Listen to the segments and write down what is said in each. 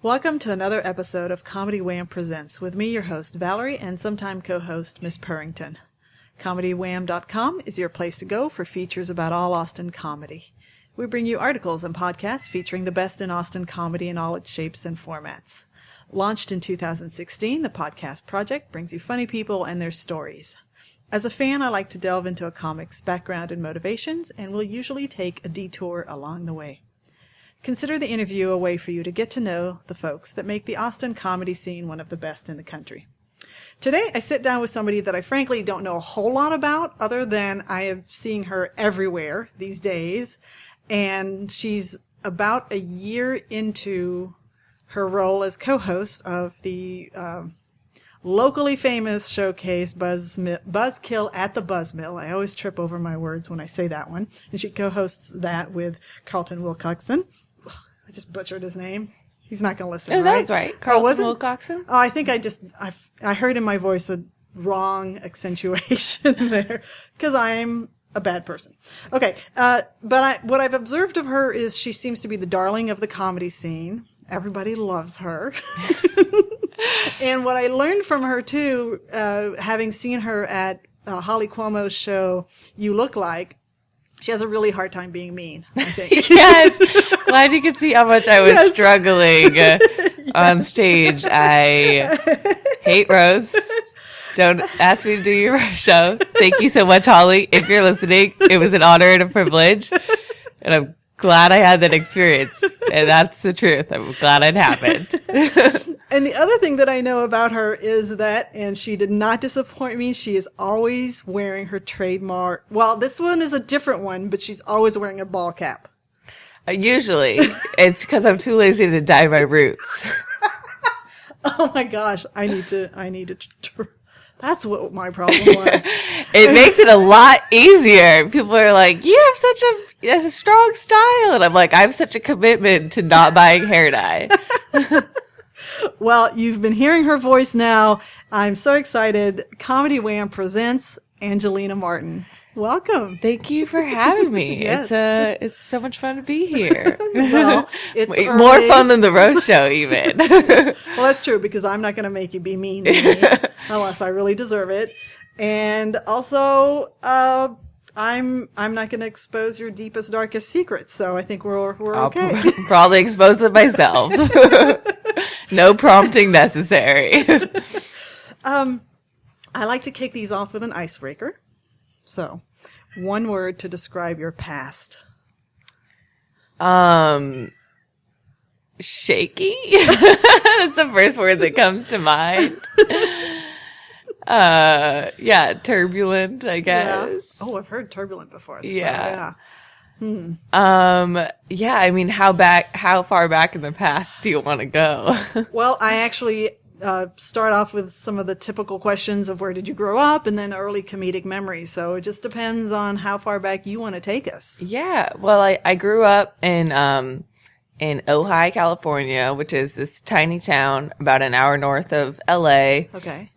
Welcome to another episode of Comedy Wham Presents with me, your host, Valerie, and sometime co-host, Miss Purrington. ComedyWham.com is your place to go for features about all Austin comedy. We bring you articles and podcasts featuring the best in Austin comedy in all its shapes and formats. Launched in 2016, the podcast project brings you funny people and their stories. As a fan, I like to delve into a comic's background and motivations, and will usually take a detour along the way. Consider the interview a way for you to get to know the folks that make the Austin comedy scene one of the best in the country. Today, I sit down with somebody that I frankly don't know a whole lot about, other than I am seeing her everywhere these days, and she's about a year into her role as co-host of the locally famous showcase Buzzkill at the Buzzmill. I always trip over my words when I say that one. And she co-hosts that with Carlton Wilcoxon. I just butchered his name. He's not going to listen, right? That was right. Carlton Wilcoxon? Oh, I think I heard in my voice a wrong accentuation there because I'm a bad person. Okay. But what I've observed of her is she seems to be the darling of the comedy scene. Everybody loves her. And what I learned from her, too, having seen her at Holly Cuomo's show, You Look Like, she has a really hard time being mean, I think. Yes. Glad you could see how much I was struggling on stage. I hate roasts. Don't ask me to do your roast show. Thank you so much, Holly. If you're listening, it was an honor and a privilege. And I'm glad I had that experience. And that's the truth. I'm glad it happened. And the other thing that I know about her is that, and she did not disappoint me, she is always wearing her trademark. Well, this one is a different one, but she's always wearing a ball cap. Usually. It's because I'm too lazy to dye my roots. Oh my gosh. I need to that's what my problem was. It makes it a lot easier. People are like, you have such a strong style. And I'm like, I have such a commitment to not buying hair dye. Well, you've been hearing her voice now. I'm so excited. Comedy Wham presents Angelina Martin. Welcome. Thank you for having me. Yes. It's so much fun to be here. Well, it's more fun than the roast show, even. Well, that's true, because I'm not going to make you be mean to me unless I really deserve it. And also, I'm not going to expose your deepest, darkest secrets. So I think we're okay. I'll probably expose them myself. No prompting necessary. I like to kick these off with an icebreaker. So, one word to describe your past. Shaky. That's the first word that comes to mind. Yeah, turbulent, I guess. Yeah. Oh, I've heard turbulent before. Yeah. So, yeah. Yeah, I mean, how far back in the past do you want to go? Well, I actually start off with some of the typical questions of where did you grow up and then early comedic memories. So it just depends on how far back you want to take us. Yeah. Well, I grew up in Ojai, California, which is this tiny town about an hour north of LA. Okay.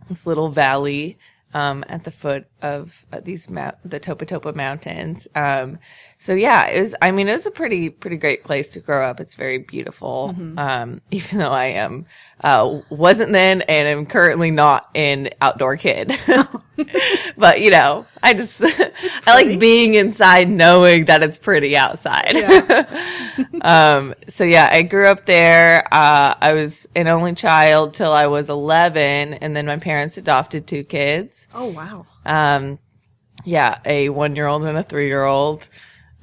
This little valley at the foot of the Topa Mountains. So yeah, it was a pretty great place to grow up. It's very beautiful. Mm-hmm. Even though I wasn't then and am currently not an outdoor kid. But I like being inside knowing that it's pretty outside. Yeah. So yeah, I grew up there. I was an only child till I was 11, and then my parents adopted 2 kids. Oh, wow. Yeah, a 1-year-old and a 3-year-old.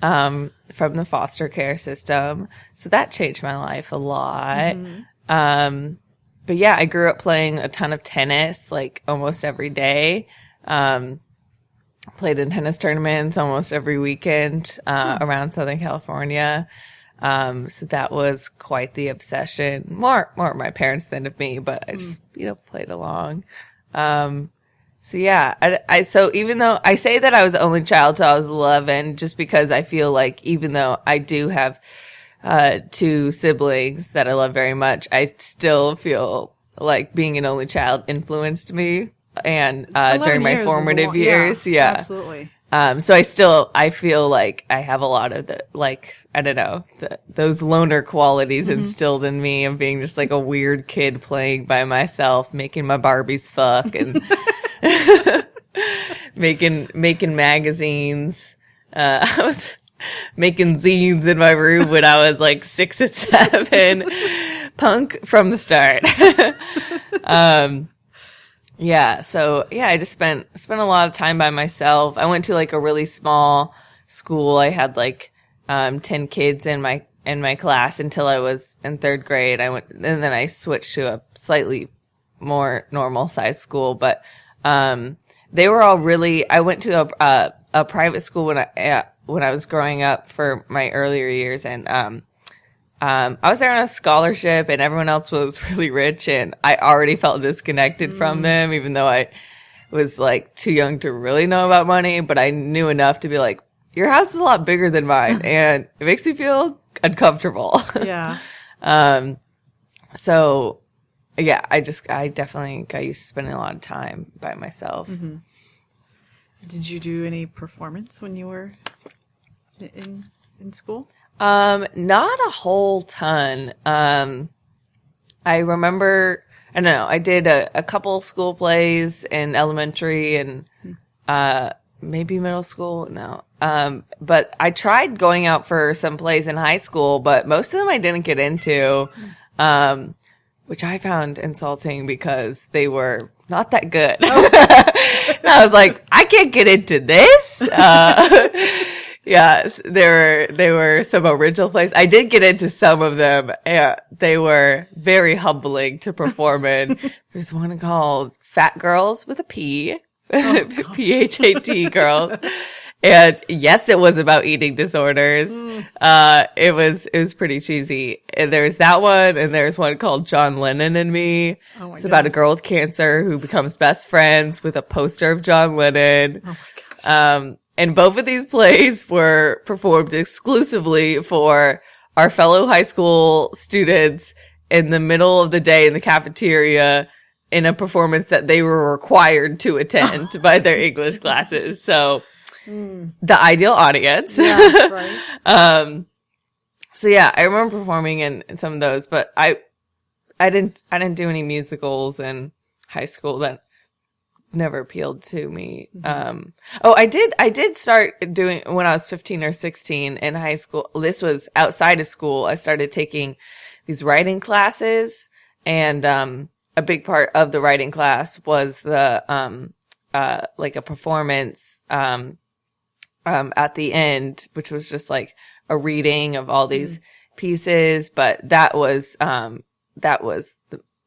From the foster care system. So that changed my life a lot. Mm-hmm. But yeah, I grew up playing a ton of tennis, like almost every day. Played in tennis tournaments almost every weekend, around Southern California. So that was quite the obsession. More of my parents than of me, but I just, played along. So yeah, so even though I say that I was the only child till I was 11, just because I feel like even though I do have 2 siblings that I love very much, I still feel like being an only child influenced me and during my formative years. Yeah. Absolutely. So I feel like I have a lot of I don't know, those loner qualities instilled in me of being just like a weird kid playing by myself, making my Barbies fuck and making magazines. I was making zines in my room when I was like 6 and 7. Punk from the start. Yeah. So yeah, I just spent a lot of time by myself. I went to like a really small school. I had like 10 kids in my class until I was in 3rd grade. And then I switched to a slightly more normal sized school, but they were all really. I went to a private school when I was growing up for my earlier years, and I was there on a scholarship, and everyone else was really rich, and I already felt disconnected from them, even though I was like too young to really know about money, but I knew enough to be like, your house is a lot bigger than mine, and it makes me feel uncomfortable. Yeah. So yeah, I definitely got used to spending a lot of time by myself. Mm-hmm. Did you do any performance when you were in school? Not a whole ton. I remember, I don't know, I did a couple school plays in elementary and, maybe middle school. No. But I tried going out for some plays in high school, but most of them I didn't get into, which I found insulting because they were not that good. And I was like, I can't get into this. Yes, there were some original plays. I did get into some of them. They were very humbling to perform in. There's one called Fat Girls with a P. PHAT Girls. And yes, it was about eating disorders. It was pretty cheesy. And there's that one, and there's one called John Lennon and Me. It's about a girl with cancer who becomes best friends with a poster of John Lennon. Oh my gosh. And both of these plays were performed exclusively for our fellow high school students in the middle of the day in the cafeteria in a performance that they were required to attend by their English classes. So the ideal audience. Yeah, right. So yeah, I remember performing in some of those, but I didn't do any musicals in high school. That never appealed to me. I did start doing when I was 15 or 16 in high school. This was outside of school. I started taking these writing classes, and a big part of the writing class was the like a performance at the end, which was just like a reading of all these pieces, but that was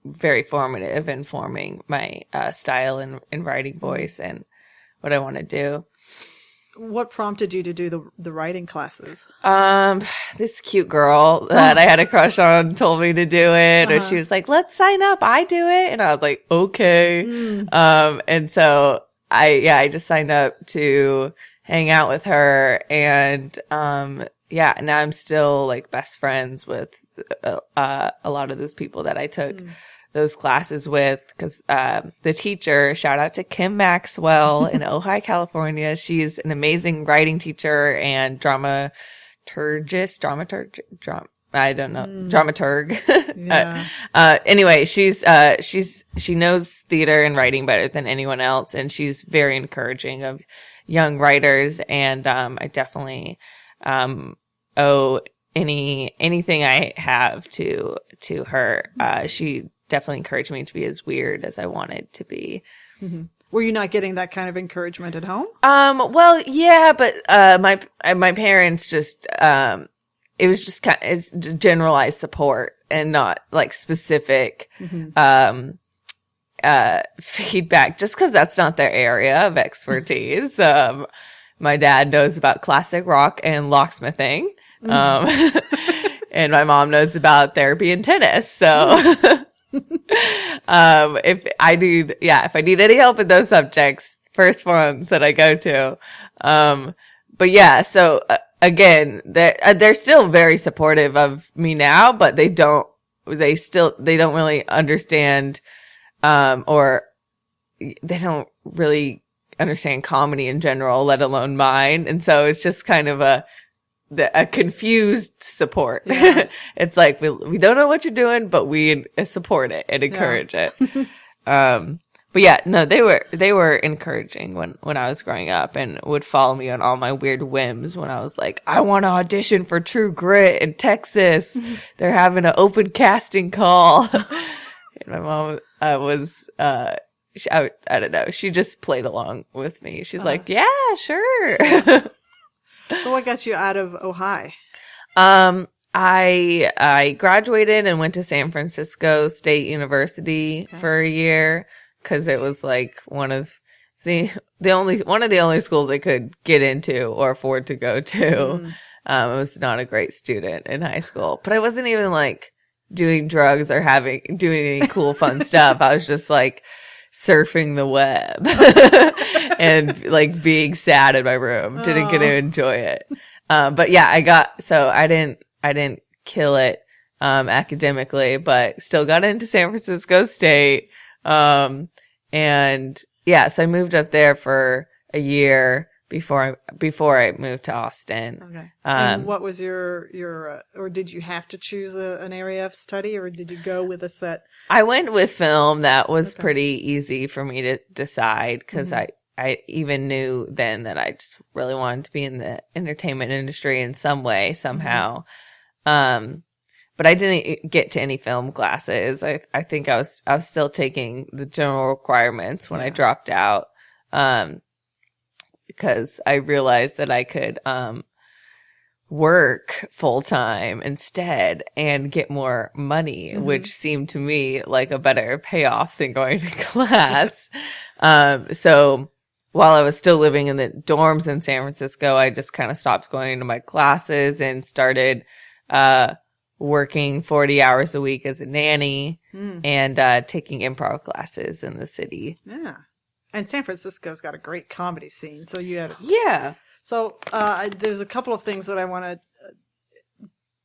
very formative in forming my style and writing voice and what I want to do. What prompted you to do the writing classes? This cute girl that I had a crush on told me to do it, or she was like, "Let's sign up. I do it." And I was like, "Okay." And so I just signed up to hang out with her, and now I'm still like best friends with a lot of those people that I took those classes with, because the teacher, shout out to Kim Maxwell in Ojai, California. She's an amazing writing teacher and dramaturg. Yeah. Anyway, she knows theater and writing better than anyone else, and she's very encouraging of young writers, and I definitely owe anything I have to her. She definitely encouraged me to be as weird as I wanted to be. Mm-hmm. Were you not getting that kind of encouragement at home? Well, yeah, but my parents just it was just it's generalized support and not like specific feedback, just because that's not their area of expertise. My dad knows about classic rock and locksmithing, and my mom knows about therapy and tennis. So if I need any help in those subjects, first ones that I go to. But yeah, so again, they're still very supportive of me now, but they don't really understand, or they don't really understand comedy in general, let alone mine. And so it's just kind of a confused support. Yeah. It's like, we don't know what you're doing, but we support it and encourage it. But yeah, no, they were encouraging when I was growing up and would follow me on all my weird whims when I was like, I want to audition for True Grit in Texas. They're having an open casting call. And my mom was, I don't know. She just played along with me. She's like, yeah, sure. So what got you out of Ohio? I graduated and went to San Francisco State University for a year. Because it was like one of the only schools I could get into or afford to go to. I was not a great student in high school, but I wasn't even like doing drugs or doing any cool fun stuff. I was just like surfing the web and like being sad in my room. Didn't get to enjoy it. But yeah, I didn't kill it academically, but still got into San Francisco State. And yeah, so I moved up there for a year before I moved to Austin. Okay. And what was your or did you have to choose an area of study, or did you go with a set? I went with film. That was pretty easy for me to decide because I even knew then that I just really wanted to be in the entertainment industry in some way, somehow. But I didn't get to any film classes. I think I was still taking the general requirements when I dropped out. Because I realized that I could, work full time instead and get more money, which seemed to me like a better payoff than going to class. So while I was still living in the dorms in San Francisco, I just kind of stopped going to my classes and started, working 40 hours a week as a nanny and taking improv classes in the city. Yeah. And San Francisco's got a great comedy scene. So you had So there's a couple of things that I want to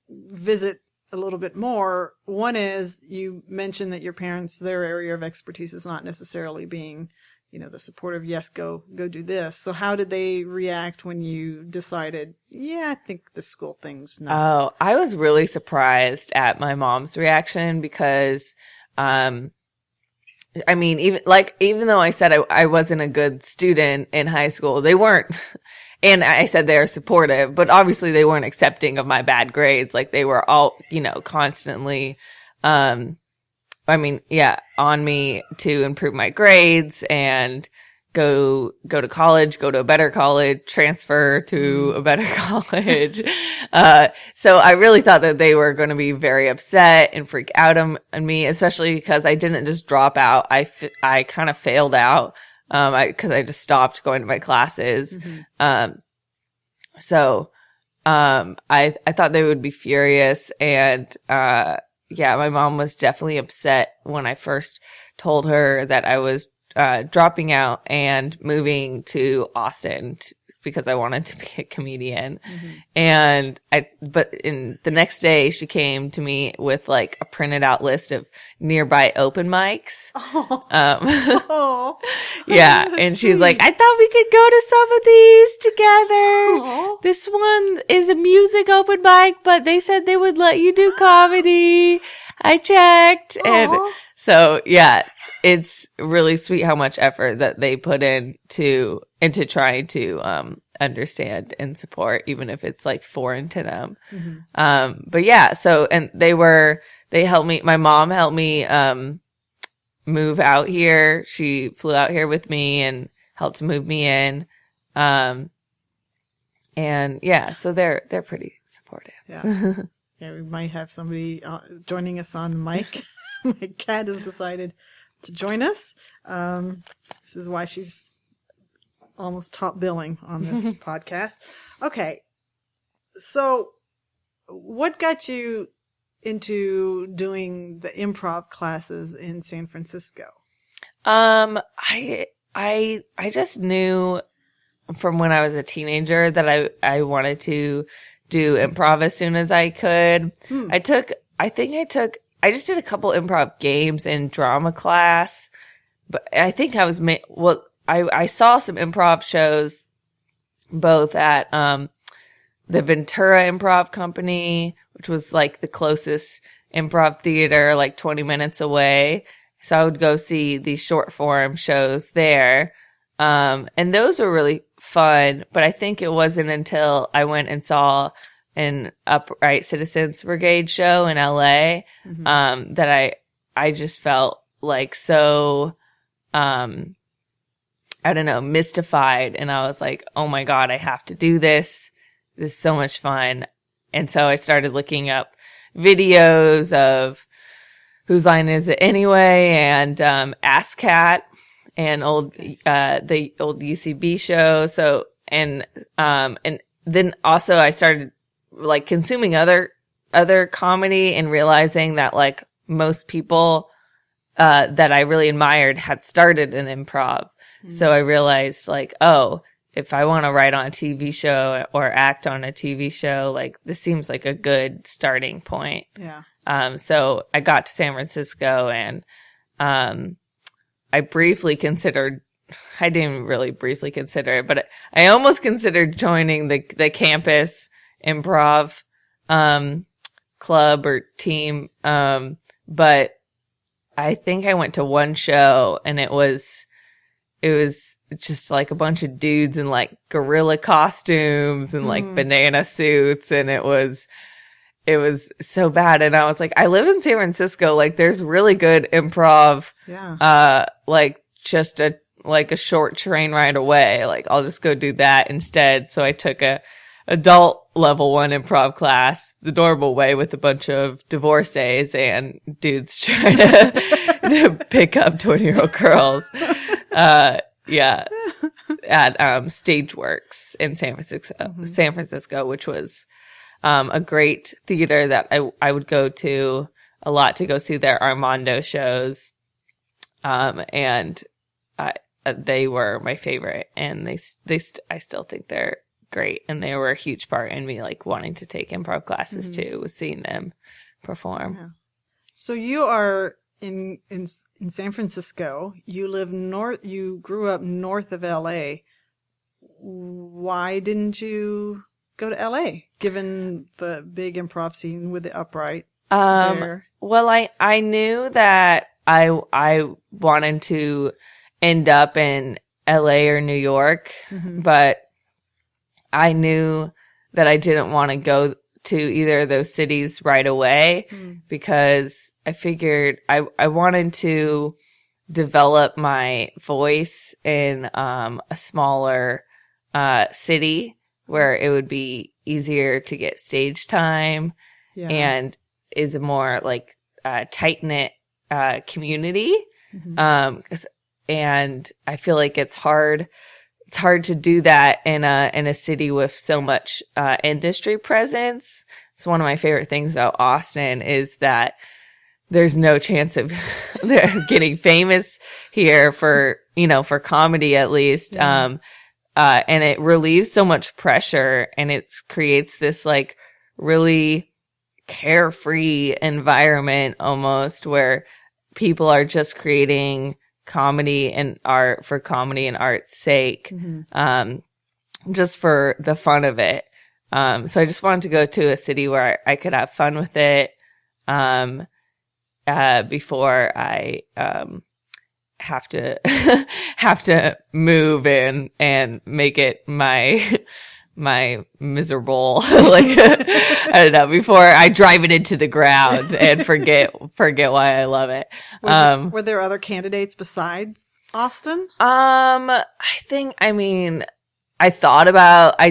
visit a little bit more. One is you mentioned that your parents, their area of expertise is not necessarily being, the supportive, yes, go do this. So how did they react when you decided, I think the school thing's not? Oh, I was really surprised at my mom's reaction because, even though I said I wasn't a good student in high school, they weren't, and I said they were supportive, but obviously they weren't accepting of my bad grades. Like they were all, constantly, on me to improve my grades and go to college, go to a better college, transfer to a better college. So I really thought that they were going to be very upset and freak out on me, especially because I didn't just drop out. I kind of failed out, cause I just stopped going to my classes. So I thought they would be furious and, my mom was definitely upset when I first told her that I was dropping out and moving to Austin because I wanted to be a comedian. And but in the next day she came to me with like a printed out list of nearby open mics. And she's like, I thought we could go to some of these together. This one is a music open mic, but they said they would let you do comedy. I checked. And so, it's really sweet how much effort that they put into trying to, understand and support, even if it's like foreign to them. So, and they helped me, my mom helped me, move out here. She flew out here with me and helped to move me in. So they're pretty supportive. Yeah, we might have somebody joining us on the mic. My cat has decided to join us. This is why she's almost top billing on this podcast. Okay. So what got you into doing the improv classes in San Francisco? I just knew from when I was a teenager that I wanted to do improv as soon as I could. I just did a couple improv games in drama class, but I think I was, I saw some improv shows both at the Ventura Improv Company, which was like the closest improv theater, like 20 minutes away. So I would go see these short form shows there. And those were really fun, but I think it wasn't until I went and saw an Upright Citizens Brigade show in LA, that I just felt like so, I don't know, mystified. And I was like, oh my God, I have to do this. This is so much fun. And so I started looking up videos of Whose Line Is It Anyway? And, Ask Cat and the old UCB show. So, and then also I started like consuming other comedy and realizing that like most people, that I really admired had started in improv. So I realized like, oh, if I want to write on a TV show or act on a TV show, like this seems like a good starting point. Yeah. So I got to San Francisco and, I didn't really briefly consider it, but I almost considered joining the campus improv, club or team. But I think I went to one show and it was just like a bunch of dudes in like gorilla costumes and like banana suits. And it was so bad. And I was like, I live in San Francisco. Like there's really good improv. Yeah. Like just a short train ride away. Like I'll just go do that instead. So I took a adult level 1 improv class the normal way with a bunch of divorcees and dudes trying to pick up 20-year-old girls. Yeah. At, Stageworks in San Francisco, which was, a great theater that I would go to a lot to go see their Armando shows. And they were my favorite, and I still think they're great. And they were a huge part in me, like wanting to take improv classes too, was seeing them perform. Yeah. So you are in San Francisco. You live you grew up north of LA. Why didn't you go to LA, given the big improv scene with the Upright there? Well, I knew that I wanted to end up in LA or New York, but I knew that I didn't want to go to either of those cities right away because I figured I wanted to develop my voice in a smaller city where it would be easier to get stage time and is a more like tight-knit community. And I feel like it's hard to do that in a city with so much industry presence. It's one of my favorite things about Austin is that there's no chance of getting famous here for comedy at least. And it relieves so much pressure, and it creates this like really carefree environment almost where people are just creating comedy and art for comedy and art's sake, just for the fun of it. So I just wanted to go to a city where I could have fun with it, before I, have to move in and make it my miserable, like, I don't know, before I drive it into the ground and forget why I love it. Were there other candidates besides Austin? I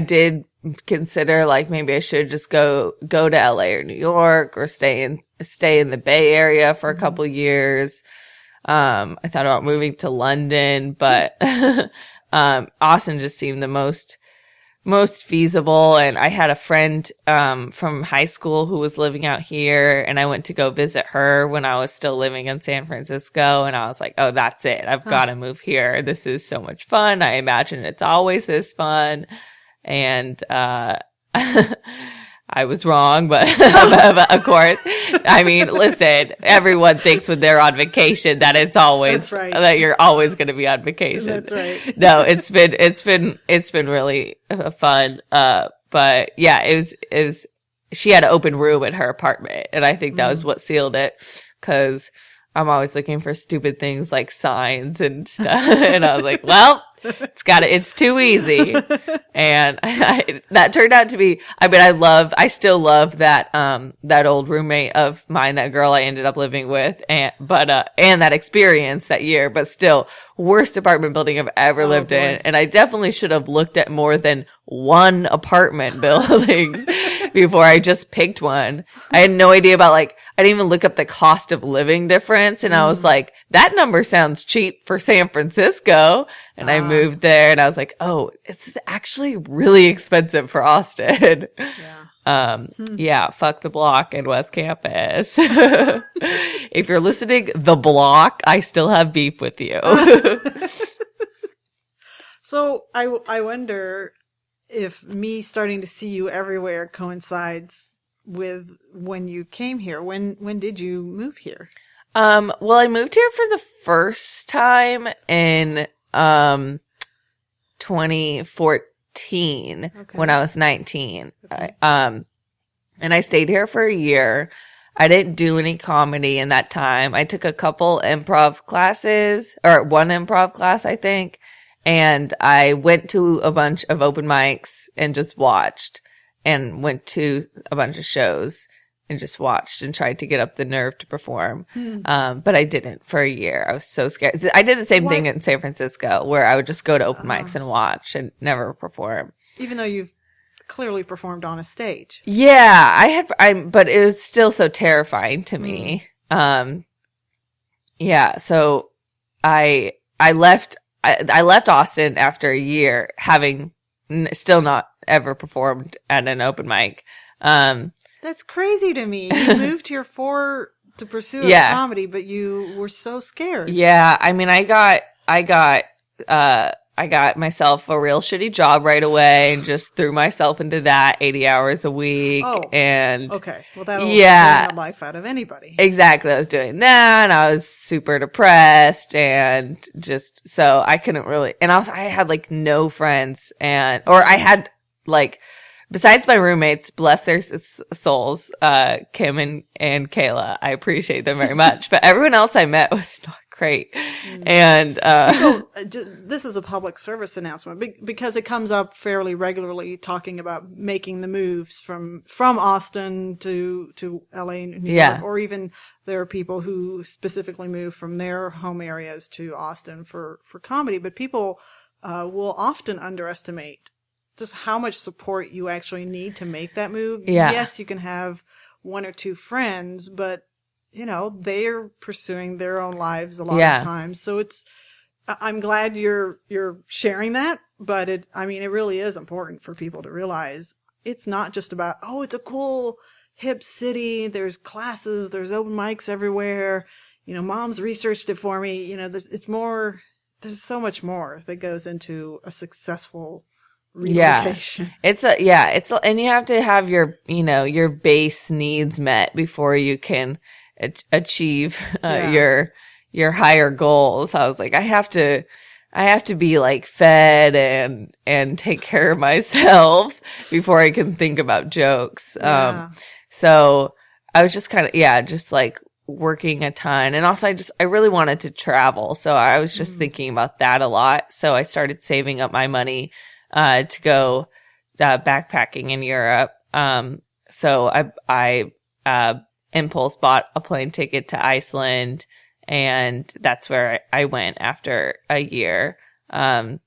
did consider like maybe I should just go to LA or New York or stay in the Bay Area for a couple years. I thought about moving to London, but Austin just seemed the most feasible. And I had a friend from high school who was living out here, and I went to go visit her when I was still living in San Francisco, and I was like, oh, that's it. I've got to move here. This is so much fun. I imagine it's always this fun. And I I was wrong, but of course, I mean, listen, everyone thinks when they're on vacation that it's always, that you're always going to be on vacation. That's right. No, it's been really fun. But yeah, it was, she had an open room at her apartment, and I think that was what sealed it, because I'm always looking for stupid things like signs and stuff. And I was like, well, it's too easy. And that turned out to be, I mean, I still love that old roommate of mine, that girl I ended up living with, and that experience that year, but still, worst apartment building I've ever lived in. And I definitely should have looked at more than one apartment building before I just picked one. I had no idea about, like, I didn't even look up the cost of living difference. And I was like, that number sounds cheap for San Francisco. And I moved there, and I was like, oh, it's actually really expensive for Austin. Yeah. Fuck the Block and West Campus. If you're listening, the Block, I still have beef with you. So I wonder if me starting to see you everywhere coincides with when you came here. When did you move here? Well, I moved here for the first time in 2014 when I was 19. Okay. And I stayed here for a year. I didn't do any comedy in that time. I took a couple improv classes, or one improv class, I think. And I went to a bunch of open mics and just watched, and went to a bunch of shows and just watched and tried to get up the nerve to perform. But I didn't for a year. I was so scared. I did the same thing in San Francisco, where I would just go to open mics and watch and never perform. Even though you've clearly performed on a stage. Yeah, but it was still so terrifying to me. Yeah, so I left Austin after a year, having still not ever performed at an open mic. That's crazy to me. You moved here to pursue comedy, but you were so scared. Yeah, I mean, I got myself a real shitty job right away, and just threw myself into that 80 hours a week. Oh, and okay. Well, that'll bring the life out of anybody. Exactly. I was doing that, and I was super depressed, and just, so I couldn't really, and also I had like no friends, or I had like, besides my roommates, bless their souls, Kim and Kayla, I appreciate them very much. But everyone else I met was not great. And this is a public service announcement because it comes up fairly regularly, talking about making the moves from Austin to LA, New York, or even there are people who specifically move from their home areas to Austin for comedy. But people will often underestimate just how much support you actually need to make that move. Yeah. Yes, you can have one or two friends, but they're pursuing their own lives a lot of times. So I'm glad you're sharing that, but it really is important for people to realize it's not just about, it's a cool hip city. There's classes, there's open mics everywhere. Mom's researched it for me. There's so much more that goes into a successful relocation. And you have to have your base needs met before you can achieve your higher goals. I was like, I have to be like fed and take care of myself before I can think about jokes. So I was just kind of, just like working a ton. And also I really wanted to travel. So I was just thinking about that a lot. So I started saving up my money to go backpacking in Europe. So I impulse bought a plane ticket to Iceland, and that's where I went after a year. And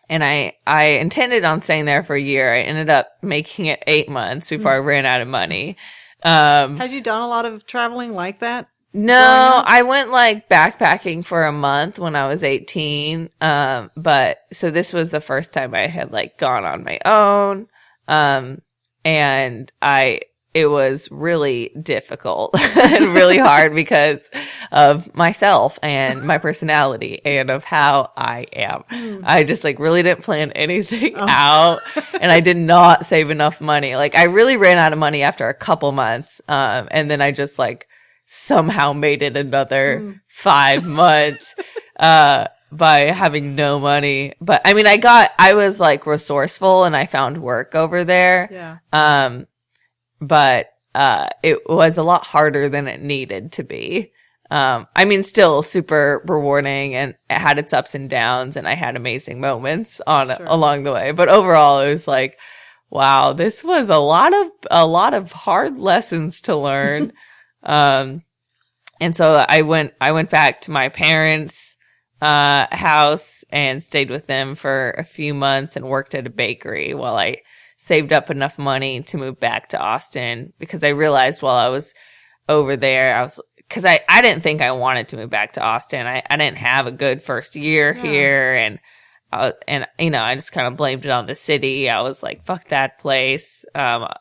I intended on staying there for a year. I ended up making it 8 months before I ran out of money. Had you done a lot of traveling like that? No, I went like backpacking for a month when I was 18. But so this was the first time I had like gone on my own. And it was really difficult and really hard because of myself and my personality and of how I am. I just like really didn't plan anything out, and I did not save enough money. Like I really ran out of money after a couple months. And then I just like somehow made it another 5 months, by having no money. But I mean, I was like resourceful and I found work over there. Yeah. But it was a lot harder than it needed to be. I mean, still super rewarding, and it had its ups and downs, and I had amazing moments along the way. But overall, it was like, wow, this was a lot of hard lessons to learn. And so I went back to my parents' house and stayed with them for a few months and worked at a bakery while I saved up enough money to move back to Austin, because I realized while I was over there, because I didn't think I wanted to move back to Austin. I didn't have a good first year here, and you know, I just kind of blamed it on the city. I was like, fuck that place. But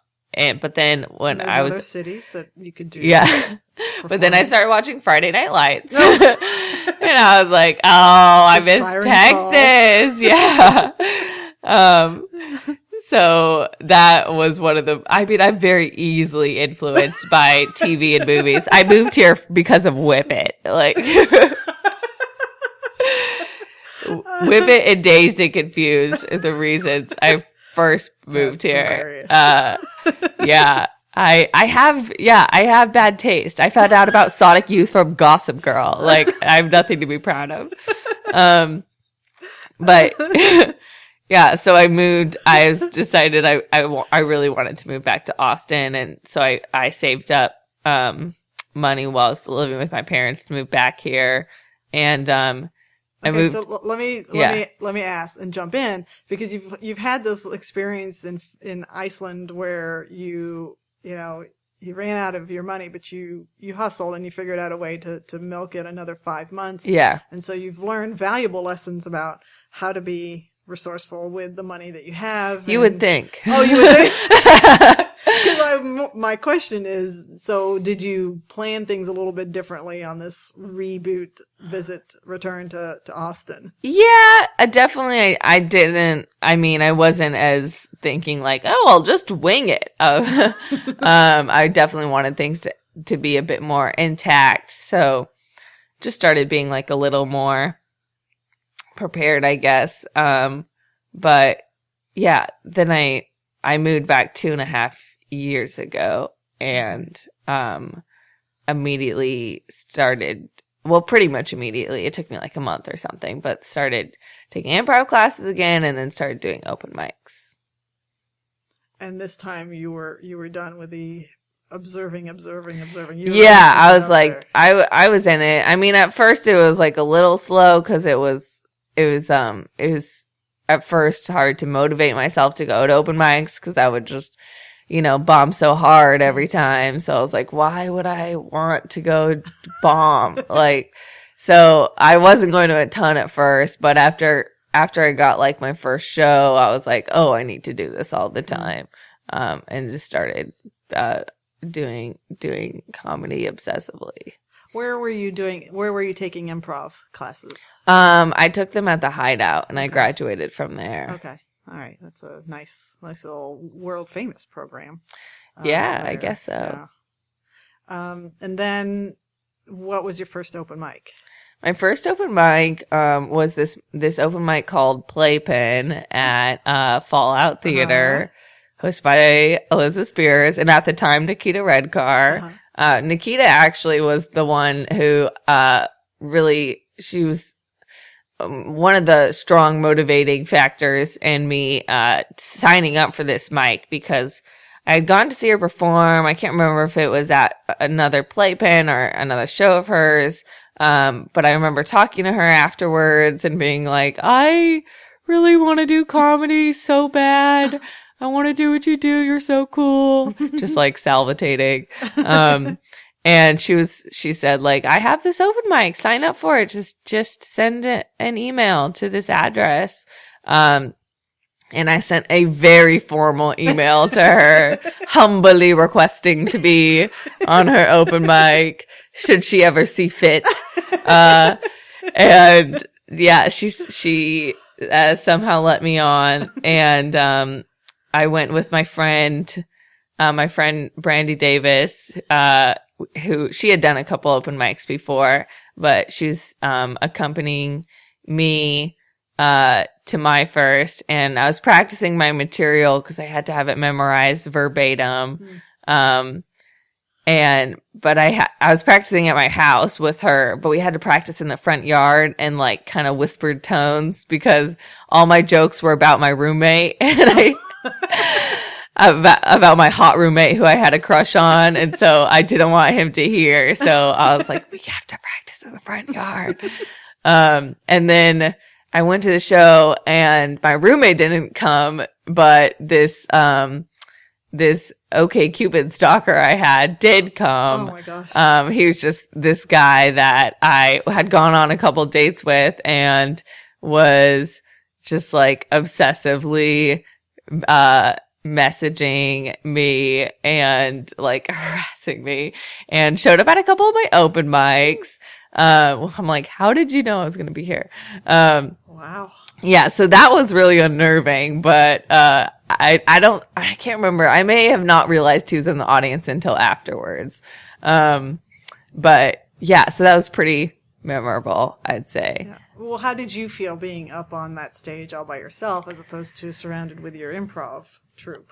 then when I was other cities that you could do. Yeah. But then I started watching Friday Night Lights. And I was like, oh, I miss Texas. Yeah. So that was one of the, I mean, I'm very easily influenced by TV and movies. I moved here because of Whip It. Like, Whip It and Dazed and Confused are the reasons I first moved here. Yeah. I have bad taste. I found out about Sonic Youth from Gossip Girl. Like, I have nothing to be proud of. But yeah, so I moved. I decided I really wanted to move back to Austin, and so I saved up money while I was living with my parents to move back here, and I moved. So let me ask and jump in, because you've had this experience in Iceland where you ran out of your money, but you hustled and you figured out a way to milk it another 5 months. Yeah. And so you've learned valuable lessons about how to be resourceful with the money that you have. You would think. Oh, you would think? Because my question is, so did you plan things a little bit differently on this return to Austin? Yeah, definitely. I didn't. I mean, I wasn't as thinking like, oh, I'll just wing it. I definitely wanted things to be a bit more intact. So just started being like a little more prepared, I guess. But yeah, then I moved back 2.5 years ago, and immediately started, well, pretty much immediately. It took me like a month or something, but started taking improv classes again, and then started doing open mics. And this time you were done with the observing. Yeah, I was like, I was in it. I mean, at first it was like a little slow, because it was at first hard to motivate myself to go to open mics, because I would just, bomb so hard every time. So I was like, why would I want to go bomb? Like, so I wasn't going to a ton at first, but after I got like my first show, I was like, oh, I need to do this all the time. And just started, doing comedy obsessively. Where were you taking improv classes? I took them at the Hideout, and I graduated from there. Okay. All right. That's a nice little world famous program. Yeah, I guess so. Yeah. And then what was your first open mic? My first open mic was this open mic called Playpen at Fallout Theater, hosted by Elizabeth Spears, and at the time Nikita Redcar. Nikita actually was the one who she was one of the strong motivating factors in me signing up for this mic, because I had gone to see her perform. I can't remember if it was at another Playpen or another show of hers, but I remember talking to her afterwards and being like, I really want to do comedy so bad. I want to do what you do. You're so cool. Just like salivating. And she said like, I have this open mic, sign up for it. Just send an email to this address. And I sent a very formal email to her, humbly requesting to be on her open mic, should she ever see fit. And yeah, she somehow let me on. And I went with my friend Brandy Davis, who she had done a couple open mics before, but she's accompanying me to my first, and I was practicing my material because I had to have it memorized verbatim. But I was practicing at my house with her, but we had to practice in the front yard and like kind of whispered tones because all my jokes were about my roommate and about my hot roommate who I had a crush on, and so I didn't want him to hear. So I was like, we have to practice in the front yard. And then I went to the show and my roommate didn't come, but this OkCupid stalker I had did come. Oh my gosh. He was just this guy that I had gone on a couple dates with and was just like obsessively, messaging me and like harassing me and showed up at a couple of my open mics. I'm like, how did you know I was going to be here? Wow. Yeah. So that was really unnerving, but, I can't remember. I may have not realized he was in the audience until afterwards. But yeah, so that was pretty memorable, I'd say. Yeah. Well, how did you feel being up on that stage all by yourself as opposed to surrounded with your improv troupe?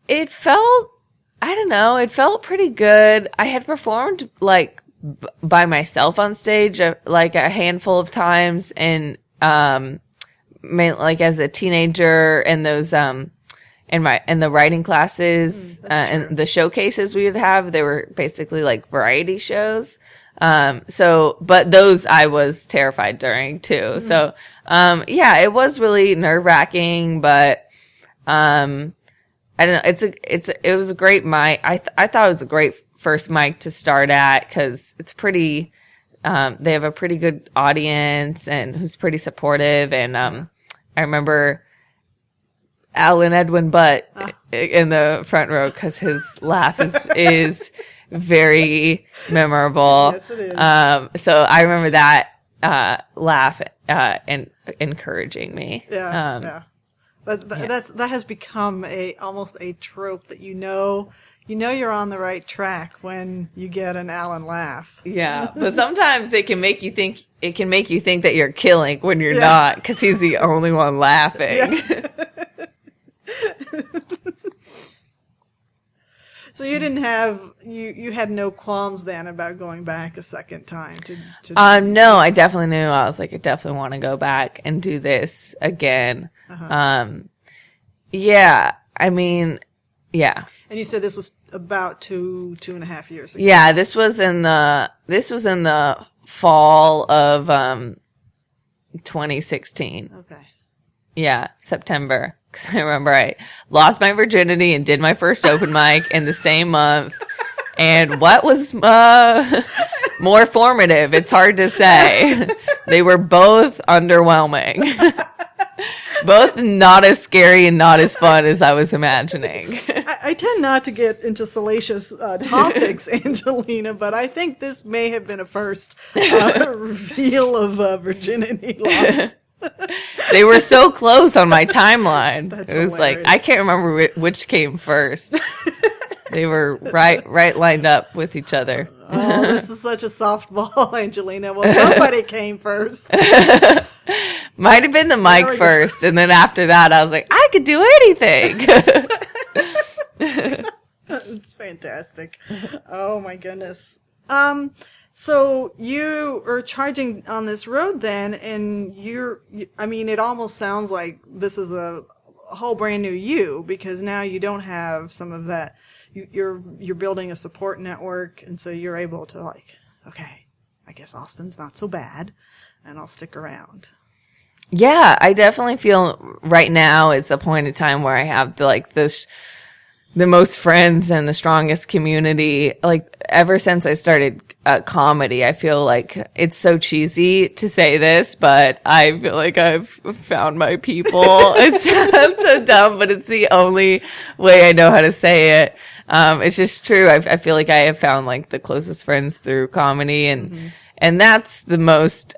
It felt, I don't know, it felt pretty good. I had performed like by myself on stage, like a handful of times and, like as a teenager and those, in the writing classes, and the showcases we would have, they were basically like variety shows. But those I was terrified during too. Mm-hmm. So, yeah, it was really nerve wracking, but, I don't know. It was a great mic. I thought it was a great first mic to start at because it's pretty, they have a pretty good audience and who's pretty supportive. And, I remember Alan Edwin Butt in the front row because his laugh is very memorable. Yes, it is. So I remember that, laugh, and encouraging me. Yeah. Yeah. But that has become almost a trope that you know you're on the right track when you get an Alan laugh. Yeah, but sometimes it can make you think that you're killing when you're not because he's the only one laughing. Yeah. So you didn't have you had no qualms then about going back a second time to No, I definitely knew. I was like, I definitely want to go back and do this again. Uh-huh. Yeah, I mean, yeah. And you said this was about 2.5 years ago. Yeah, this was in the fall of 2016. Okay. Yeah, September. Because I remember I lost my virginity and did my first open mic in the same month. And what was more formative? It's hard to say. They were both underwhelming. Both not as scary and not as fun as I was imagining. I tend not to get into salacious topics, Angelina, but I think this may have been a first reveal of virginity loss. They were so close on my timeline. That's it was hilarious. like, I can't remember which came first. They were right lined up with each other. Oh, this is such a softball, Angelina. Well, somebody came first. Might have been the mic first, and then after that, I was like, I could do anything. It's fantastic. Oh my goodness. So you are charging on this road then, and it almost sounds like this is a whole brand new you, because now you don't have some of that. You're building a support network, and so you're able to like, okay, I guess Austin's not so bad, and I'll stick around. Yeah, I definitely feel right now is the point in time where I have this the most friends and the strongest community. Like ever since I started comedy, I feel like it's so cheesy to say this, but I feel like I've found my people. It sounds so dumb, but it's the only way I know how to say it. It's just true. I feel like I have found like the closest friends through comedy, and that's the most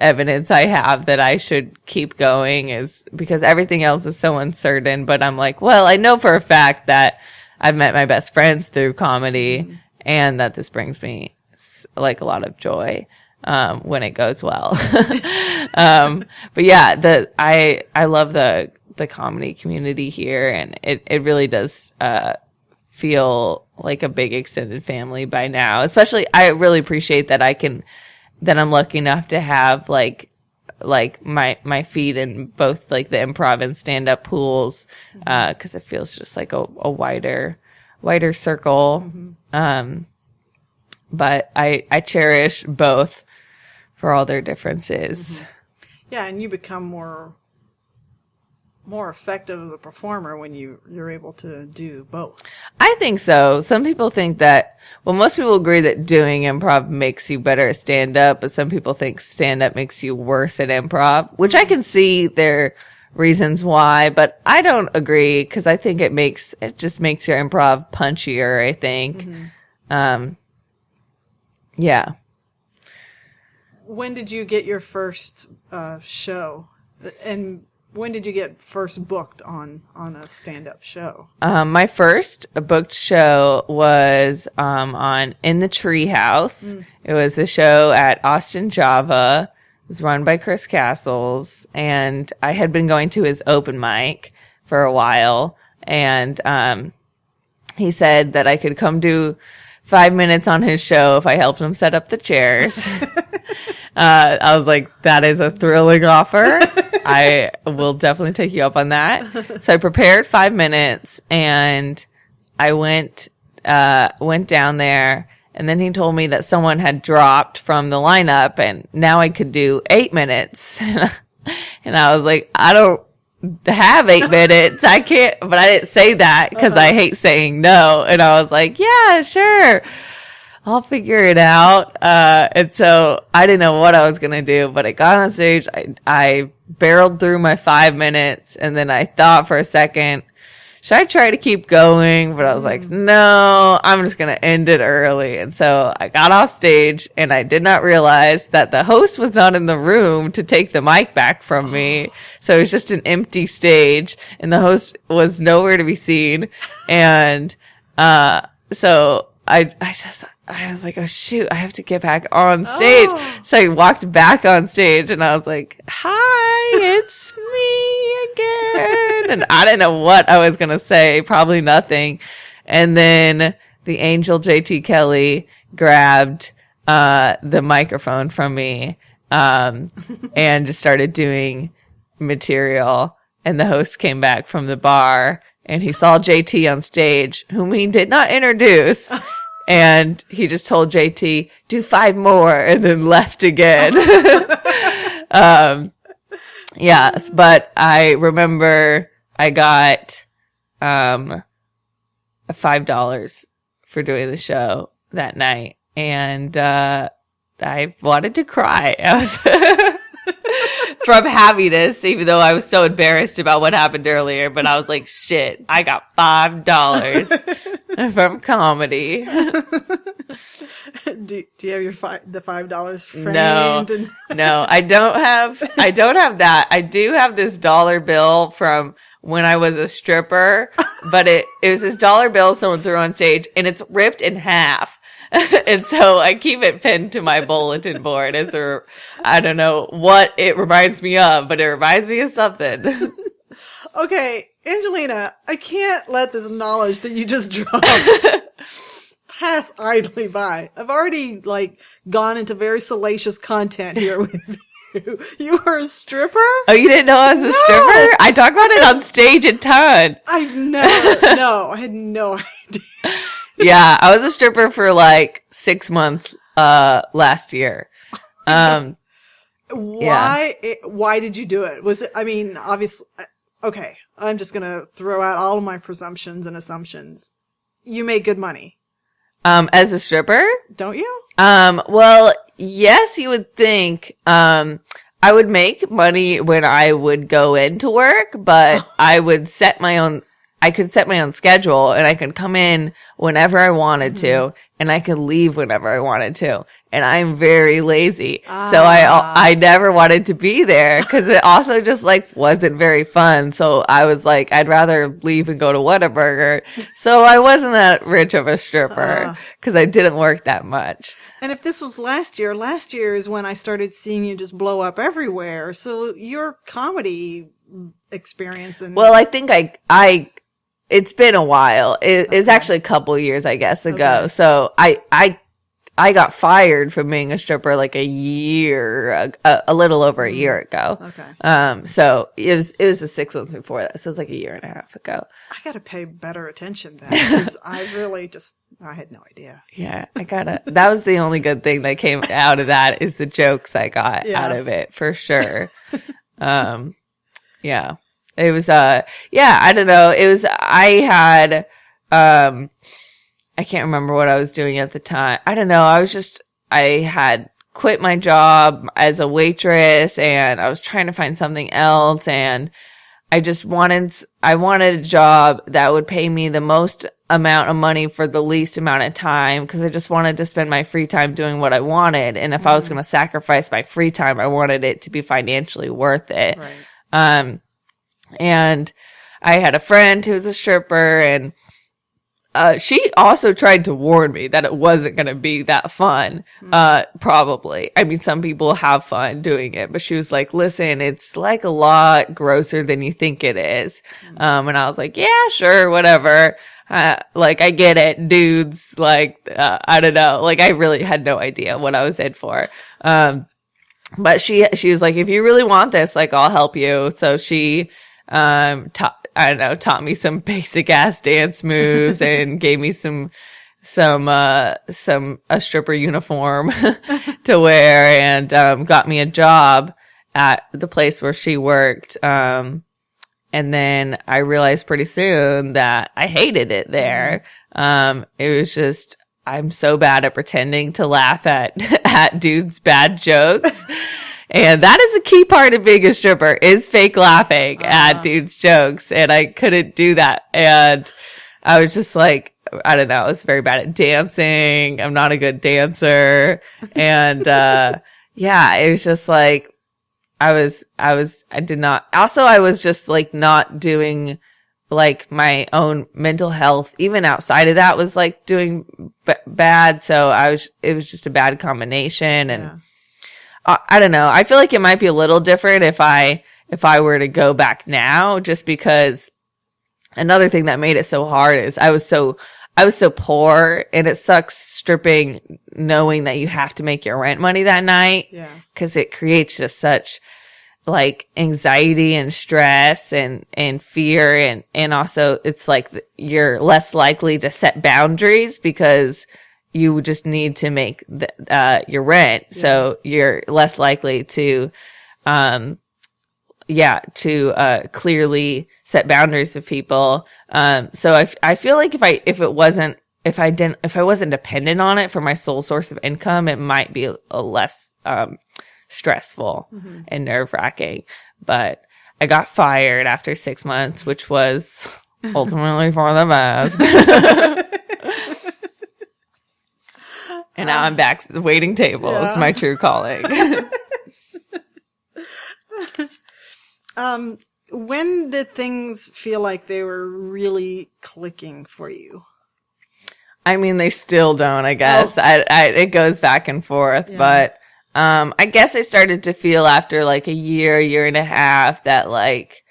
evidence I have that I should keep going, is because everything else is so uncertain. But I'm like, well, I know for a fact that I've met my best friends through comedy, and that this brings me like a lot of joy when it goes well. But yeah, I love the comedy community here, and it really does feel like a big extended family by now. Especially, I really appreciate that that I'm lucky enough to have like my feet in both like the improv and stand up pools, because it feels just like a wider circle. But I cherish both for all their differences. Yeah, and you become more effective as a performer when you're able to do both. I think so. Some people think that, well, most people agree that doing improv makes you better at stand-up, but some people think stand-up makes you worse at improv, which I can see their reasons why, but I don't agree, because I think it just makes your improv punchier, I think. Yeah. When did you get your first show? And when did you get first booked on a stand-up show? My first booked show was on In the Treehouse. It was a show at Austin Java. It was run by Chris Castles, and I had been going to his open mic for a while, and he said that I could come do 5 minutes on his show if I helped him set up the chairs. I was like, that is a thrilling offer. I will definitely take you up on that. So I prepared 5 minutes, and I went down there, and then he told me that someone had dropped from the lineup, and now I could do 8 minutes. And I was like, I don't have 8 minutes. I can't, but I didn't say that because I hate saying no. And I was like, yeah, sure, I'll figure it out. And so I didn't know what I was going to do, but I got on stage. I barreled through my 5 minutes, and then I thought for a second, should I try to keep going? But I was like, no, I'm just going to end it early. And so I got off stage, and I did not realize that the host was not in the room to take the mic back from me. So it was just an empty stage, and the host was nowhere to be seen. And so I was like, oh shoot, I have to get back on stage. So I walked back on stage, and I was like, hi, it's me again. And I didn't know what I was going to say, probably nothing. And then the angel JT Kelly grabbed the microphone from me and just started doing material. And the host came back from the bar, and he saw JT on stage, whom he did not introduce. And he just told JT, do 5 more, and then left again. Yes, but I remember I got $5 for doing the show that night, and I wanted to cry. I was from happiness, even though I was so embarrassed about what happened earlier. But I was like, shit, I got $5 from comedy. Do you have the $5 framed? No, I don't have that. I do have this dollar bill from when I was a stripper, but it was this dollar bill someone threw on stage, and it's ripped in half. And so I keep it pinned to my bulletin board I don't know what it reminds me of, but it reminds me of something. Okay, Angelina, I can't let this knowledge that you just dropped pass idly by. I've already gone into very salacious content here with you. You are a stripper? Oh, you didn't know I was a stripper? I talk about it on stage a ton. I had no idea. Yeah, I was a stripper for 6 months last year. Why did you do it? Was it, obviously, okay, I'm just going to throw out all of my presumptions and assumptions. You make good money. As a stripper? Don't you? Well, yes, you would think. I would make money when I would go into work, but I could set my own schedule, and I could come in whenever I wanted to, and I could leave whenever I wanted to. And I'm very lazy. So I never wanted to be there because it also just like wasn't very fun. So I was like, I'd rather leave and go to Whataburger. So I wasn't that rich of a stripper because I didn't work that much. And if this was last year is when I started seeing you just blow up everywhere. So your comedy experience and well, I think it's been a while. It's actually a couple years, I guess, ago. Okay. So I got fired from being a stripper like a little over a year ago. Okay. So it was the 6 months before that. So it was like a year and a half ago. I got to pay better attention then because I had no idea. Yeah, that was the only good thing that came out of that is the jokes I got out of it for sure. Yeah. It was, I don't know. I can't remember what I was doing at the time. I don't know. I had quit my job as a waitress and I was trying to find something else. And I wanted a job that would pay me the most amount of money for the least amount of time because I just wanted to spend my free time doing what I wanted. And if I was going to sacrifice my free time, I wanted it to be financially worth it. Right. And I had a friend who was a stripper and she also tried to warn me that it wasn't going to be that fun. Probably. I mean, some people have fun doing it, but she was like, listen, it's like a lot grosser than you think it is. And I was like, yeah, sure, whatever. Like, I get it, dudes. Like, I don't know. Like, I really had no idea what I was in for. But she was like, if you really want this, like, I'll help you. So she, taught me some basic ass dance moves and gave me a stripper uniform to wear and, got me a job at the place where she worked. And then I realized pretty soon that I hated it there. It was just, I'm so bad at pretending to laugh at dudes' bad jokes. And that is a key part of being a stripper is fake laughing at dudes' jokes. And I couldn't do that. And I was just like, I don't know. I was very bad at dancing. I'm not a good dancer. And, it was just like, I was just like not doing like my own mental health, even outside of that was like doing bad. So it was just a bad combination. And I don't know. I feel like it might be a little different if I were to go back now, just because another thing that made it so hard is I was so poor and it sucks stripping knowing that you have to make your rent money that night. Yeah. 'Cause it creates just such like anxiety and stress and fear. And also it's like you're less likely to set boundaries because you just need to make your rent. Yeah. So you're less likely to clearly set boundaries with people. So I feel like if I wasn't dependent on it for my sole source of income, it might be a less, stressful and nerve wracking, but I got fired after 6 months, which was ultimately for the best. And now I'm back waiting tables, my true calling. When did things feel like they were really clicking for you? I mean, they still don't, I guess. It goes back and forth, but I guess I started to feel after like a year and a half that like,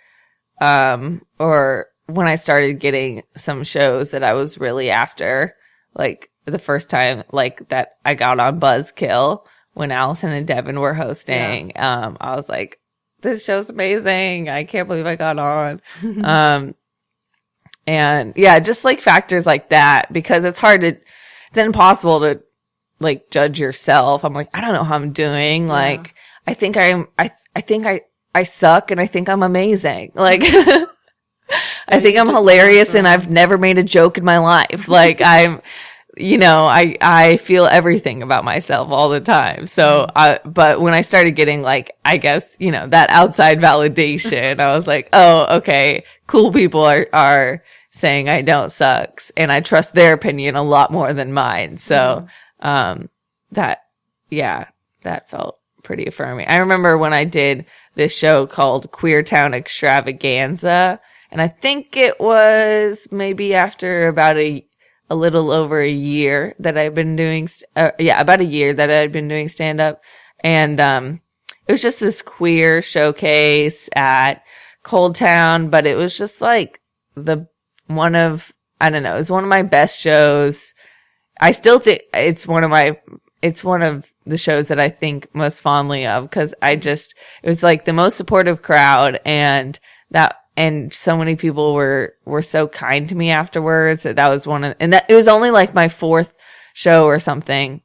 or when I started getting some shows that I was really after, like the first time like that I got on Buzzkill when Allison and Devin were hosting. I was like, this show's amazing. I can't believe I got on. And just like factors like that, because it's impossible to like judge yourself. I'm like, I don't know how I'm doing. Like, I think I suck and I think I'm amazing. Like, I think I'm hilarious and I've never made a joke in my life. Like I feel everything about myself all the time. So, but when I started getting like, I guess, that outside validation, I was like, oh, okay, cool people are saying I don't suck, and I trust their opinion a lot more than mine. So, that felt pretty affirming. I remember when I did this show called Queer Town Extravaganza, and I think it was maybe after about a little over a year that I've been doing, about a year that I'd been doing stand up. And, it was just this queer showcase at Cold Town, but it was just like it was one of my best shows. I still think it's one of the shows that I think most fondly of, because it was like the most supportive crowd, and so many people were so kind to me afterwards. That was and that it was only like my fourth show or something.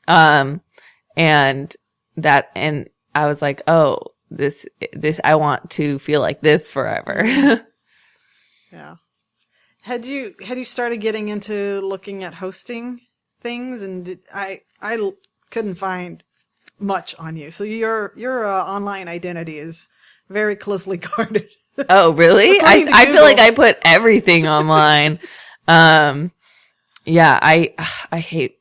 And I was like, oh, this, I want to feel like this forever. Yeah. Had you started getting into looking at hosting things? And I couldn't find much on you. So your online identity is very closely guarded. Oh, really? I feel like I put everything online. Yeah, I hate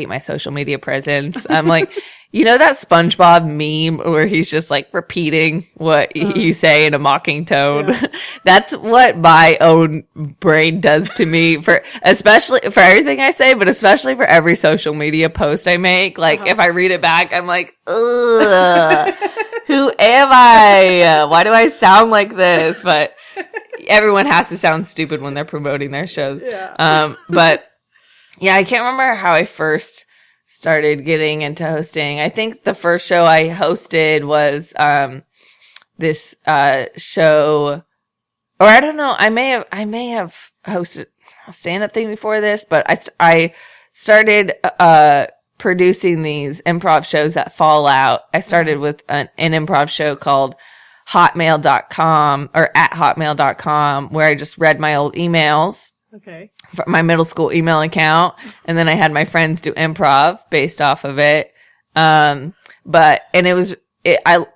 my social media presence. I'm like, that SpongeBob meme where he's just like repeating what you say in a mocking tone. Yeah. That's what my own brain does to me, especially for everything I say, but especially for every social media post I make. Like if I read it back, I'm like, ugh, who am I? Why do I sound like this? But everyone has to sound stupid when they're promoting their shows. Yeah. But yeah, I can't remember how I first started getting into hosting. I think the first show I hosted was this show, or I don't know, I may have hosted a stand-up thing before this, but I started producing these improv shows that fall out. I started with an improv show called hotmail.com or at hotmail.com, where I just read my old emails. Okay. From my middle school email account. And then I had my friends do improv based off of it. I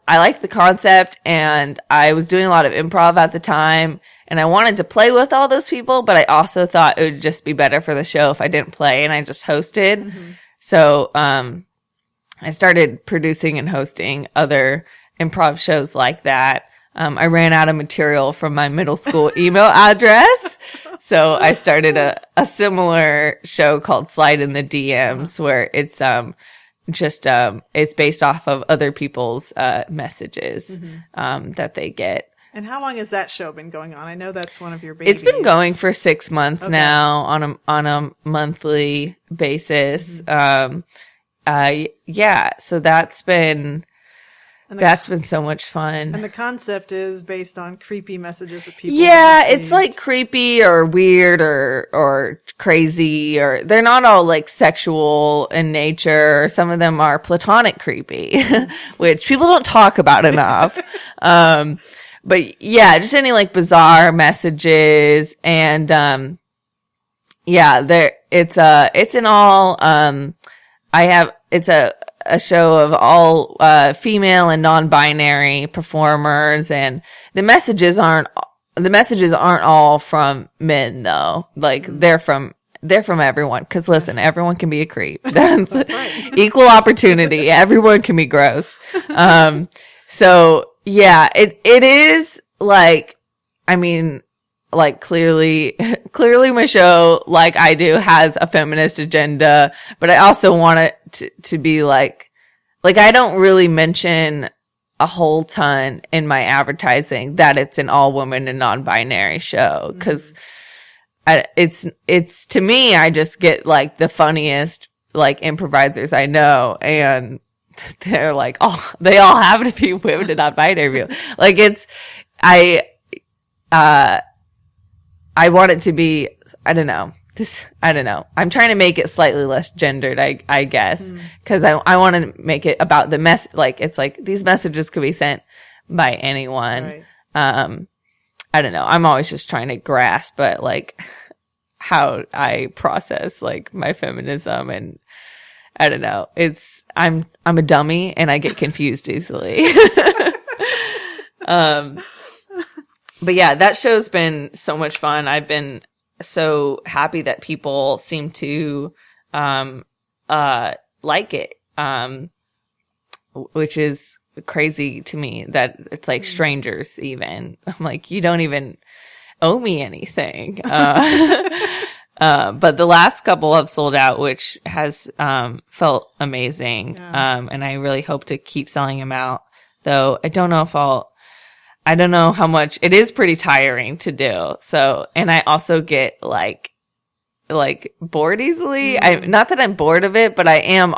liked the concept, and I was doing a lot of improv at the time, and I wanted to play with all those people, but I also thought it would just be better for the show if I didn't play and I just hosted. Mm-hmm. So, I started producing and hosting other improv shows like that. I ran out of material from my middle school email address. So I started a similar show called Slide in the DMs, where it's it's based off of other people's messages that they get. And how long has that show been going on? I know that's one of your babies. It's been going for 6 months now on a monthly basis. Yeah, so that's been so much fun. And the concept is based on creepy messages that people Yeah, it's like creepy or weird or crazy, or they're not all like sexual in nature. Some of them are platonic creepy, which people don't talk about enough. But yeah, just any like bizarre messages, and it's an all it's a show of all female and non-binary performers, and the messages aren't all from men though. Like they're from everyone, because listen, everyone can be a creep. That's right. Equal opportunity. Everyone can be gross. So yeah, it is like, I mean, like clearly my show, like I do, has a feminist agenda, but I also want it to be like I don't really mention a whole ton in my advertising that it's an all woman and non-binary show, because it's to me, I just get like the funniest like improvisers I know, and they're like, oh, they all happen to be women and non-binary people. Like I want it to be, I don't know. I'm trying to make it slightly less gendered, I guess, because I want to make it about the like, it's like these messages could be sent by anyone. Right. I don't know. I'm always just trying to grasp at like how I process like my feminism, and I don't know. I'm a dummy and I get confused easily. But yeah, that show's been so much fun. I've been so happy that people seem to like it, which is crazy to me that it's like strangers even. I'm like, you don't even owe me anything. But the last couple have sold out, which has felt amazing. Yeah. And I really hope to keep selling them out, though I don't know I don't know how much. It is pretty tiring to do. So, and I also get like bored easily. Not that I'm bored of it, but I am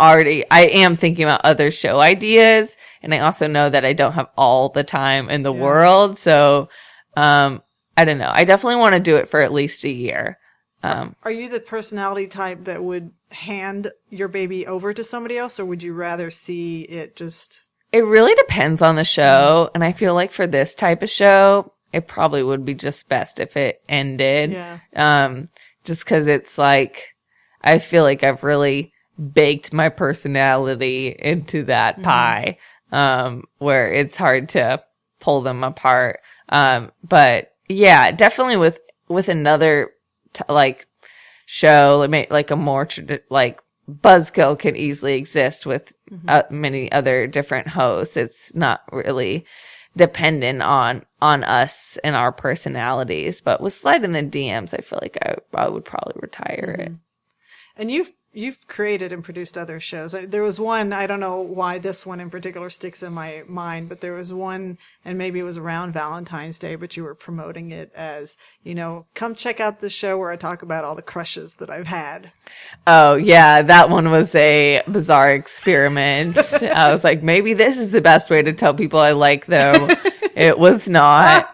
thinking about other show ideas. And I also know that I don't have all the time in the world. So, I don't know. I definitely want to do it for at least a year. Are you the personality type that would hand your baby over to somebody else, or would you rather see it just... It really depends on the show. And I feel like for this type of show, it probably would be just best if it ended. Yeah. Just cause it's like, I feel like I've really baked my personality into that pie, where it's hard to pull them apart. But yeah, definitely with another, like show, like a more, like, Buzzkill can easily exist with many other different hosts. It's not really dependent on us and our personalities. But with Slide in the DMs, I feel like I would probably retire it. And you've created and produced other shows. There was one, I don't know why this one in particular sticks in my mind, but there was one, and maybe it was around Valentine's Day, but you were promoting it as, come check out the show where I talk about all the crushes that I've had. Oh, yeah. That one was a bizarre experiment. I was like, maybe this is the best way to tell people I like them. It was not.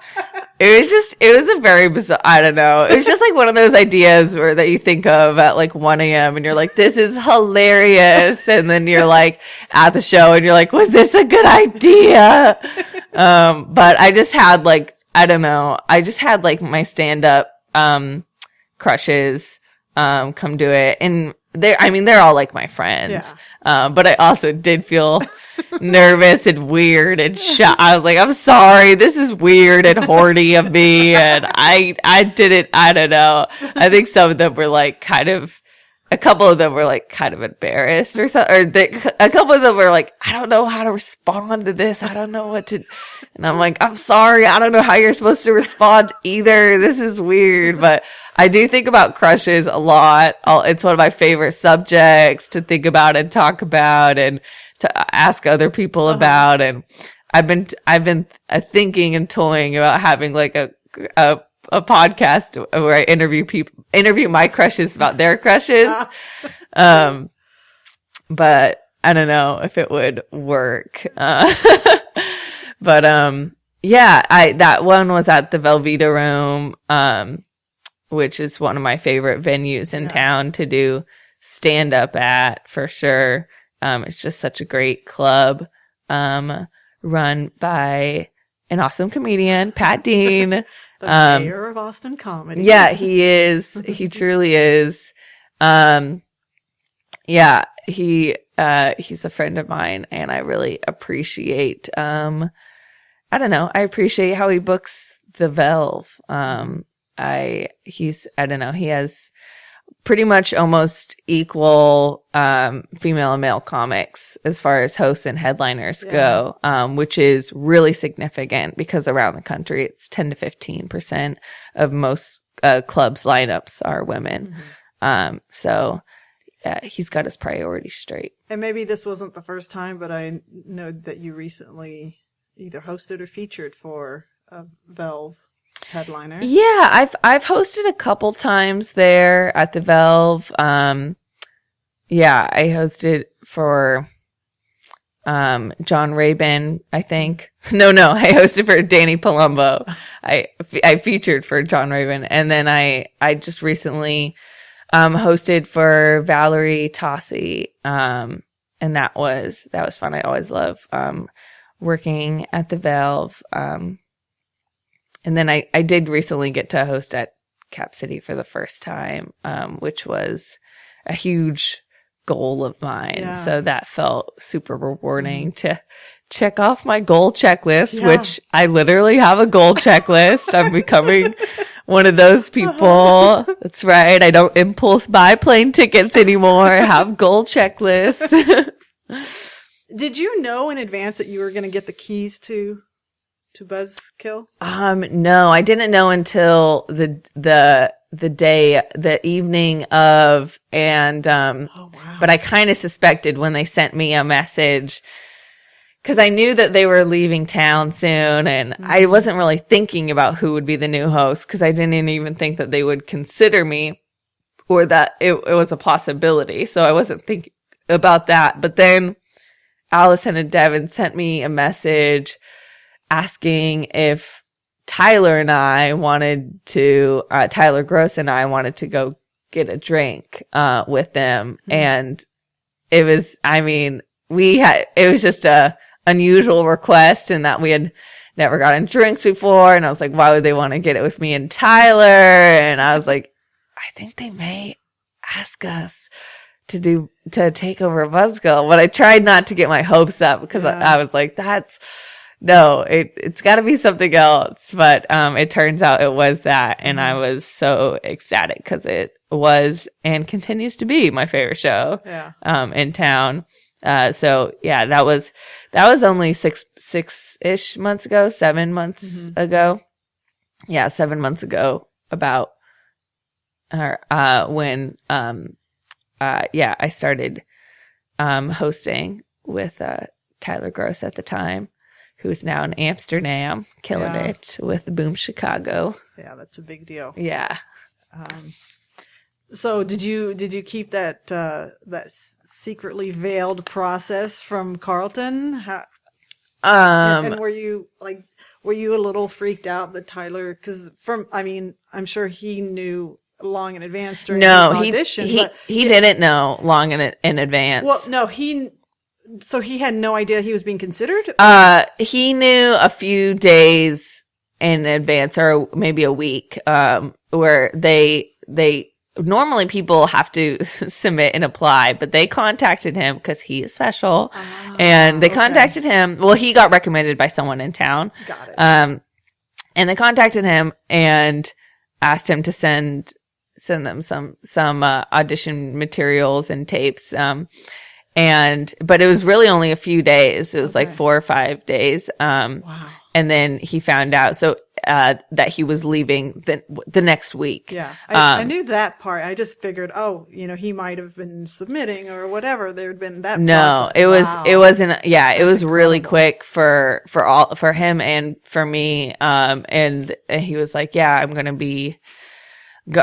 It was a very bizarre, I don't know. It was just like one of those ideas that you think of at like 1 a.m. and you're like, this is hilarious. And then you're like at the show and you're like, was this a good idea? But I just had like, I don't know. I just had like my stand up, crushes, come do it. And they're all like my friends. Yeah. But I also did feel nervous and weird and shy. I was like, I'm sorry, this is weird and horny of me. And I didn't, I don't know. I think some of them were like a couple of them were like kind of embarrassed or something. A couple of them were like, I don't know how to respond to this. I don't know what to, and I'm like, I'm sorry. I don't know how you're supposed to respond either. This is weird, but I do think about crushes a lot. It's one of my favorite subjects to think about and talk about and to ask other people about. And I've been thinking and toying about having like a podcast where I interview my crushes about their crushes. But I don't know if it would work. But yeah, that one was at the Velveeta Room, which is one of my favorite venues in town to do stand up at for sure. It's just such a great club, run by an awesome comedian, Pat Dean. The mayor of Austin comedy. Yeah, he is. He truly is. Yeah, he's a friend of mine, and I really appreciate, I don't know, I appreciate how he books the Velve. I don't know, he has pretty much almost equal, female and male comics as far as hosts and headliners go, which is really significant because around the country, it's 10 to 15% of most, clubs lineups are women. So he's got his priorities straight. And maybe this wasn't the first time, but I know that you recently either hosted or featured for a Velve headliner. Yeah, I've hosted a couple times there at the Velve. Yeah, I hosted for John Rabin, I think. No, I hosted for Danny Palumbo. I featured for John Rabin, and then I just recently hosted for Valerie Tossi, and that was fun. I always love working at the Velve. And then I did recently get to host at Cap City for the first time, which was a huge goal of mine. Yeah. So that felt super rewarding to check off my goal checklist, which I literally have a goal checklist. I'm becoming one of those people. That's right. I don't impulse buy plane tickets anymore. I have goal checklists. Did you know in advance that you were going to get the keys to Buzzkill? No, I didn't know until the evening of, and but I kind of suspected when they sent me a message, because I knew that they were leaving town soon, and I wasn't really thinking about who would be the new host, because I didn't even think that they would consider me, or that it was a possibility. So I wasn't thinking about that. But then Allison and Devin sent me a message asking if Tyler Gross and I wanted to go get a drink with them. And it was, it was just a unusual request, in that we had never gotten drinks before. And I was like, why would they want to get it with me and Tyler? And I was like, I think they may ask us to take over Buzzkill. But I tried not to get my hopes up, because I was like, it's got to be something else. But it turns out it was that, and I was so ecstatic, because it was and continues to be my favorite show in town. So yeah, that was only 6-ish months ago, 7 months ago. Yeah, 7 months ago, about when I started hosting with Tyler Gross at the time, who's now in Amsterdam, killing it with Boom Chicago. Yeah, that's a big deal. Yeah. So did you keep that secretly veiled process from Carlton? And were you a little freaked out that Tyler, because I'm sure he knew long in advance during his audition. He didn't know long in advance. Well, no, so he had no idea he was being considered? He knew a few days in advance, or maybe a week, where they normally people have to submit and apply, but they contacted him because he is special, and they contacted him. Well, he got recommended by someone in town. Got it. And they contacted him and asked him to send them some audition materials and tapes. But it was really only a few days. It was like 4 or 5 days. Wow. And then he found out that he was leaving the next week. Yeah. I knew that part. I just figured, he might have been submitting or whatever. There had been that. No, process. It wasn't. Yeah, it was really quick for him and for me. And he was like, yeah, I'm going to be,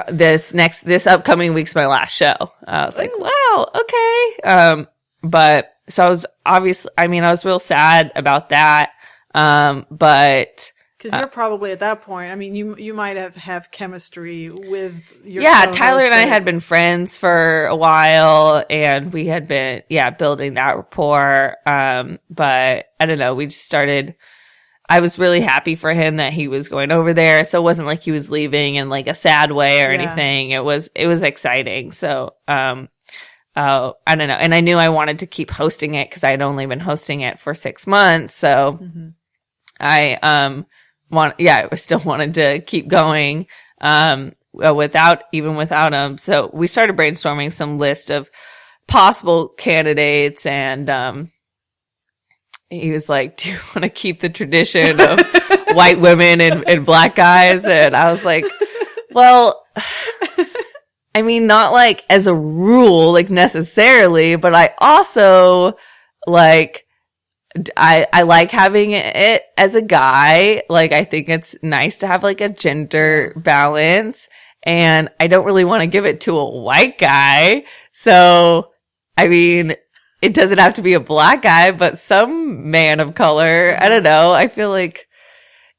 this upcoming week's my last show. I was like, wow, okay. But so I was I was real sad about that. But because you're probably at that point, you might have chemistry with your Tyler and I had been friends for a while, and we had been building that rapport. But I don't know, we just started. I was really happy for him that he was going over there, so it wasn't like he was leaving in like a sad way or anything. It was exciting. So I don't know, and I knew I wanted to keep hosting it because I had only been hosting it for 6 months. So I still wanted to keep going without him. So we started brainstorming some list of possible candidates, and he was like, "Do you want to keep the tradition of white women and black guys?" And I was like, "Well, not like as a rule, like necessarily, but I also like." I like having it as a guy. Like, I think it's nice to have like a gender balance, and I don't really want to give it to a white guy. So, it doesn't have to be a black guy, but some man of color. I don't know. I feel like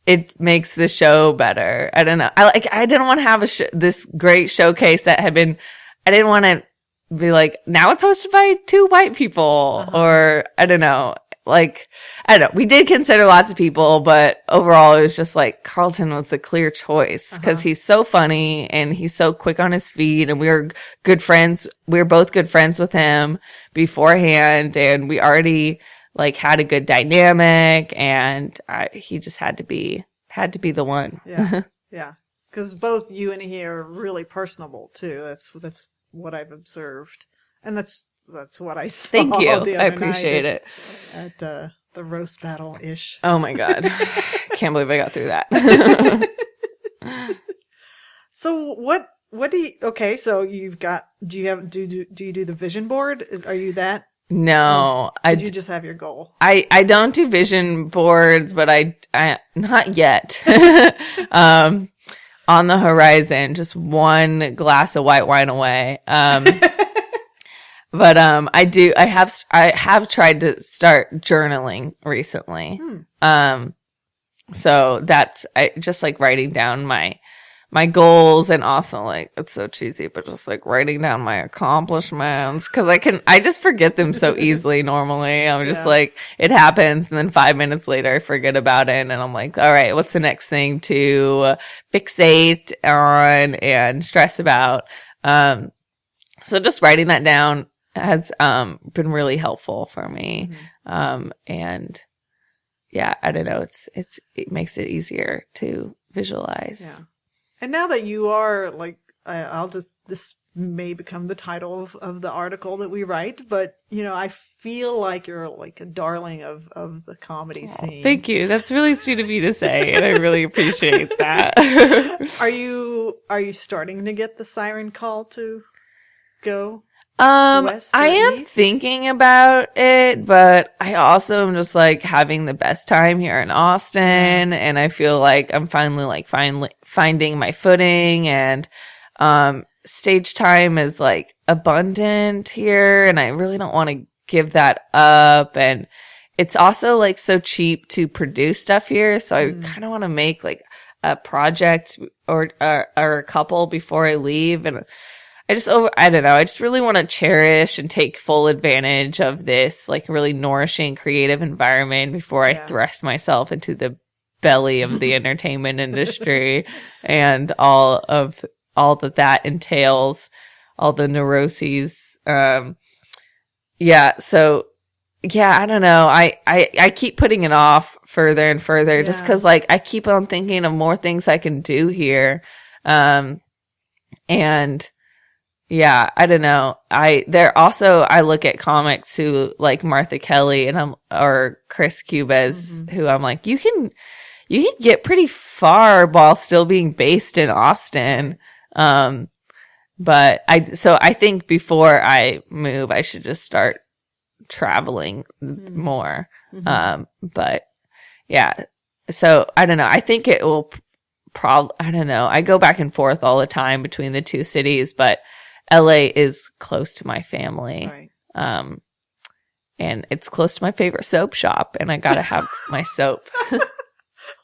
it makes the show better. I don't know. I didn't want to have this great showcase that had been, I didn't want to be like, now it's hosted by 2 white people, or I don't know. like, I don't know. We did consider lots of people, but overall it was just like Carlton was the clear choice because he's so funny and he's so quick on his feet, and we were good friends. We were both good friends with him beforehand, and we already like had a good dynamic, and he just had to be the one. Yeah. Yeah. Because both you and he are really personable too. That's what I've observed. And that's what I saw. Thank you. The I other appreciate night it. At the roast battle ish. Oh my God. Can't believe I got through that. So what do you, okay, so you've got, do you do the vision board? Are you that? No. Did you just have your goal? I don't do vision boards, but I not yet. On the horizon, just one glass of white wine away. But I have tried to start journaling recently. So that's just like writing down my goals, and also like, it's so cheesy, but just like writing down my accomplishments, because I just forget them so easily normally. I'm just like, it happens, and then 5 minutes later I forget about it, and I'm like, all right, what's the next thing to fixate on and stress about? So just writing that down has been really helpful for me. And yeah, I don't know, it makes it easier to visualize. Yeah. And now that you are like, this may become the title of the article that we write, but you know, I feel like you're like a darling of the comedy scene. Thank you. That's really sweet of you to say, and I really appreciate that. Are you starting to get the siren call to go? I am thinking about it, but I also am just like having the best time here in Austin, and I feel like I'm finally finding my footing, and stage time is like abundant here, and I really don't want to give that up, and it's also like so cheap to produce stuff here, so I kind of want to make like a project or a couple before I leave, and I don't know. I just really want to cherish and take full advantage of this like really nourishing creative environment before I thrust myself into the belly of the entertainment industry and all that entails, all the neuroses. So yeah, I don't know. I keep putting it off further and further just because like I keep on thinking of more things I can do here. And yeah, I don't know. I look at comics who like Martha Kelly or Chris Cubas, who I'm like, you can get pretty far while still being based in Austin. But I think before I move, I should just start traveling more. But yeah, so I don't know. I think it will I don't know. I go back and forth all the time between the two cities, but LA is close to my family. Right. And it's close to my favorite soap shop, and I gotta have my soap.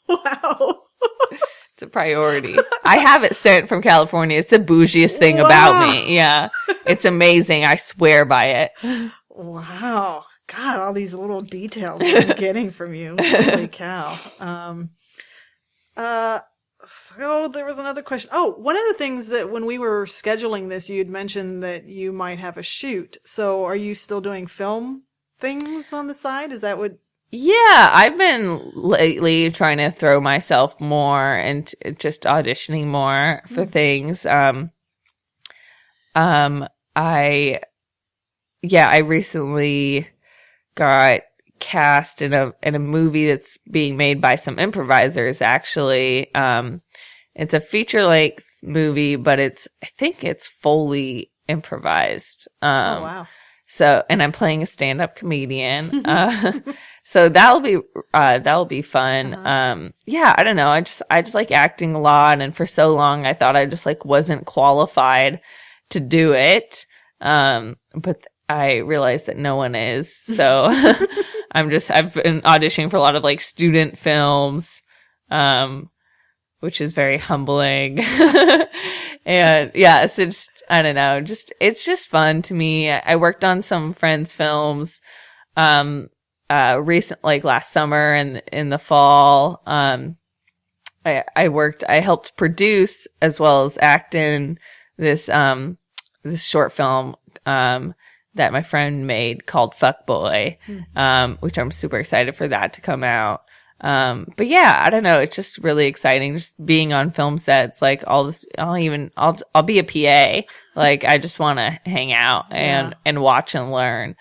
Wow. It's a priority. I have it sent from California. It's the bougiest thing about me. Yeah. It's amazing. I swear by it. Wow. God, all these little details I'm getting from you. Holy cow. Oh, there was another question. Oh, one of the things that when we were scheduling this, you had mentioned that you might have a shoot. So are you still doing film things on the side? Is that what? Yeah, I've been lately trying to throw myself more and just auditioning more for things. I recently got cast in a movie that's being made by some improvisers, actually. It's a feature-length movie, but I think it's fully improvised. Oh, wow. So, and I'm playing a stand-up comedian. So that'll be fun. Yeah, I don't know. I just like acting a lot, and for so long I thought I just like wasn't qualified to do it. But I realized that no one is. So I've been auditioning for a lot of like student films, which is very humbling. And yeah, so I don't know, it's just fun to me. I worked on some friends' films, like last summer and in the fall, I helped produce as well as act in this short film, that my friend made called Fuck Boy, which I'm super excited for that to come out. But yeah, I don't know. It's just really exciting just being on film sets. Like I'll be a PA. Like I just want to hang out and watch and learn,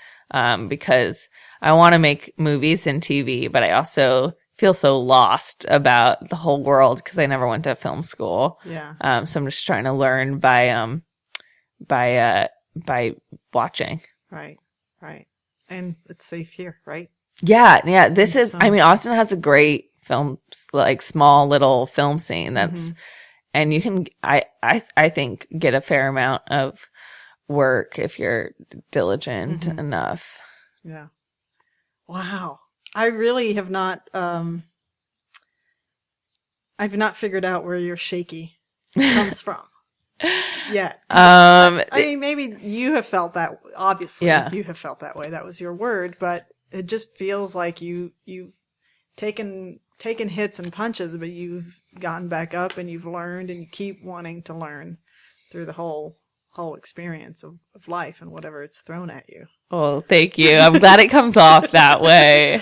because I want to make movies and TV, but I also feel so lost about the whole world because I never went to film school. Yeah. So I'm just trying to learn by watching. Right. And it's safe here, right? Yeah. This is, I mean, Austin has a great film, like small little film scene that's, and you can, I think, get a fair amount of work if you're diligent enough. Yeah. Wow. I really have not, I've not figured out where your shaky comes from yet. I mean, maybe you have felt that, obviously. Yeah. You have felt that way. That was your word, but it just feels like you've taken hits and punches, but you've gotten back up and you've learned and you keep wanting to learn through the whole experience of life and whatever it's thrown at you. Oh, thank you. I'm glad it comes off that way.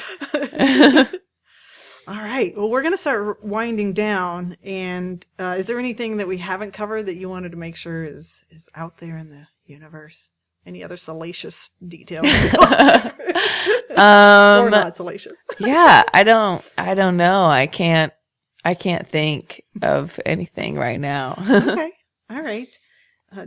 All right. Well, we're going to start winding down. And is there anything that we haven't covered that you wanted to make sure is out there in the universe? Any other salacious details? Or not salacious? Yeah, I don't know. I can't think of anything right now. Okay. All right.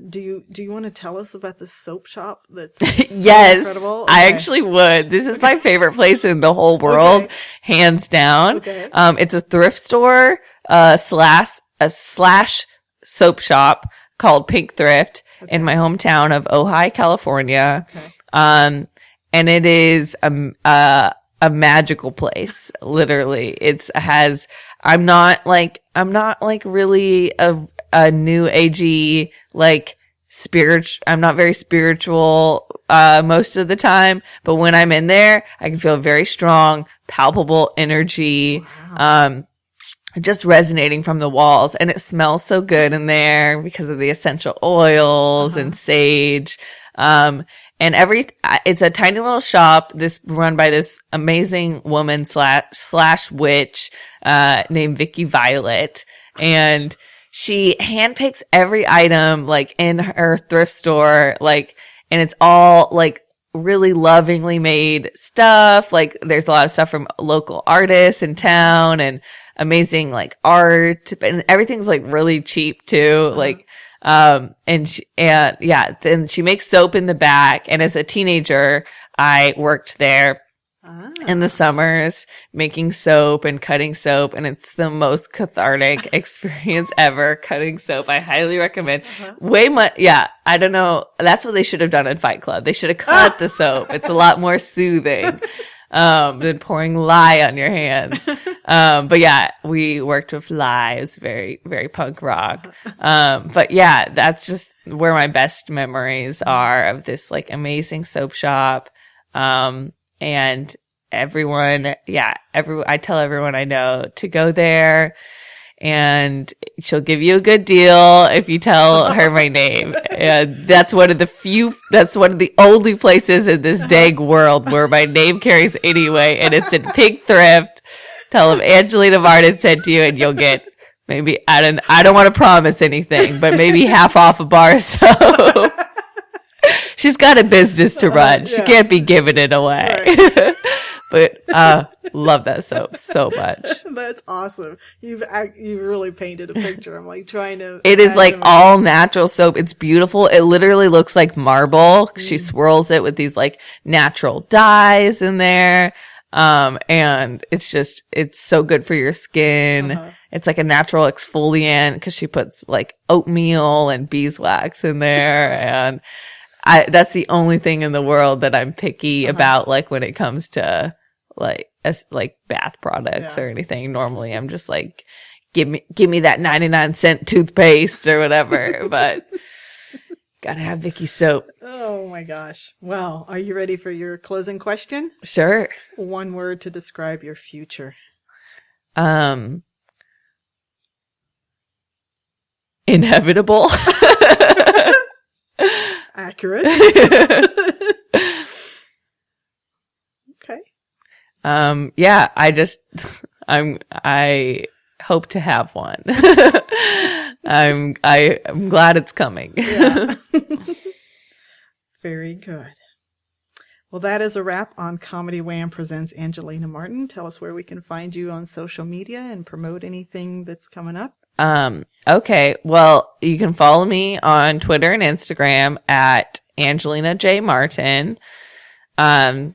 Do you want to tell us about the soap shop that's yes, incredible? Okay. I actually would. This is my favorite place in the whole world, hands down. Okay. It's a thrift store, slash soap shop called Pink Thrift in my hometown of Ojai, California. Okay. And it is a magical place. Literally, I'm not really a new agey, like I'm not very spiritual, most of the time, but when I'm in there, I can feel very strong, palpable energy, just resonating from the walls. And it smells so good in there because of the essential oils and sage. And it's a tiny little shop, run by this amazing woman slash witch, named Vicky Violet. And she handpicks every item, like, in her thrift store, like, and it's all, like, really lovingly made stuff. Like, there's a lot of stuff from local artists in town and amazing, like, art, and everything's, like, really cheap, too. Like, then she makes soap in the back. And as a teenager, I worked there in the summers making soap and cutting soap, and it's the most cathartic experience ever, cutting soap. I highly recommend. I don't know. That's what they should have done in Fight Club. They should have cut the soap. It's a lot more soothing than pouring lye on your hands. But yeah, we worked with lye. It was very, very punk rock. But yeah, that's just where my best memories are of this, like, amazing soap shop. And I tell everyone I know to go there, and she'll give you a good deal if you tell her my name. And that's one of the only places in this dang world where my name carries anyway, and it's in Pink Thrift. Tell them Angelina Martin sent you, and you'll get maybe, I don't want to promise anything, but maybe half off a bar or so. She's got a business to run. She can't be giving it away. Right. But love that soap so much. That's awesome. You've really painted a picture. I'm like trying to. It is like all natural soap. It's beautiful. It literally looks like marble. She swirls it with these, like, natural dyes in there. And it's so good for your skin. It's like a natural exfoliant because she puts, like, oatmeal and beeswax in there. And that's the only thing in the world that I'm picky about, like, when it comes to, like, bath products or anything. Normally I'm just like, give me that 99-cent toothpaste or whatever. But Gotta have Vicky soap. Oh my gosh. Well, are you ready for your closing question? Sure. One word to describe your future. Inevitable. Accurate. Okay. Yeah, I hope to have one. I'm glad it's coming. Yeah. Very good. Well, that is a wrap on Comedy Wham Presents Angelina Martin. Tell us where we can find you on social media and promote anything that's coming up. Okay. Well, you can follow me on Twitter and Instagram at Angelina J. Martin. And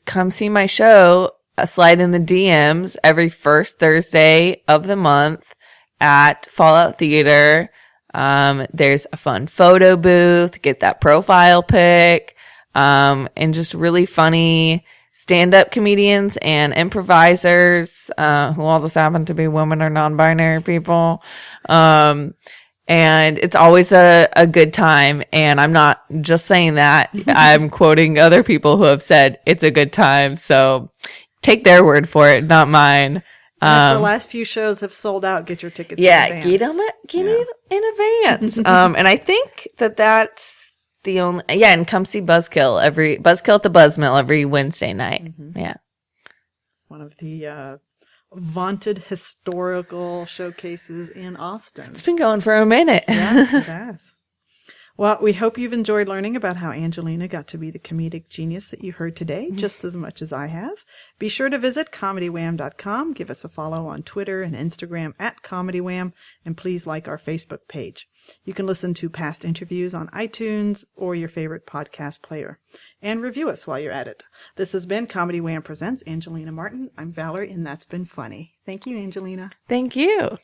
come see my show, Slide in the DMs, every first Thursday of the month at Fallout Theater. There's a fun photo booth, get that profile pic, and just really funny stand-up comedians and improvisers, who all just happen to be women or non-binary people. And it's always a good time. And I'm not just saying that. I'm quoting other people who have said it's a good time. So take their word for it, not mine. If the last few shows have sold out, get your tickets in advance. Get it in advance. And I think that's the only, and come see Buzzkill at the Buzz Mill every Wednesday night. Mm-hmm. Yeah. One of the vaunted historical showcases in Austin. It's been going for a minute. Yeah, it has. Well, we hope you've enjoyed learning about how Angelina got to be the comedic genius that you heard today, just as much as I have. Be sure to visit comedywham.com. Give us a follow on Twitter and Instagram at comedywham, and please like our Facebook page. You can listen to past interviews on iTunes or your favorite podcast player. And review us while you're at it. This has been Comedy Wham Presents Angelina Martin. I'm Valerie, and that's been funny. Thank you, Angelina. Thank you.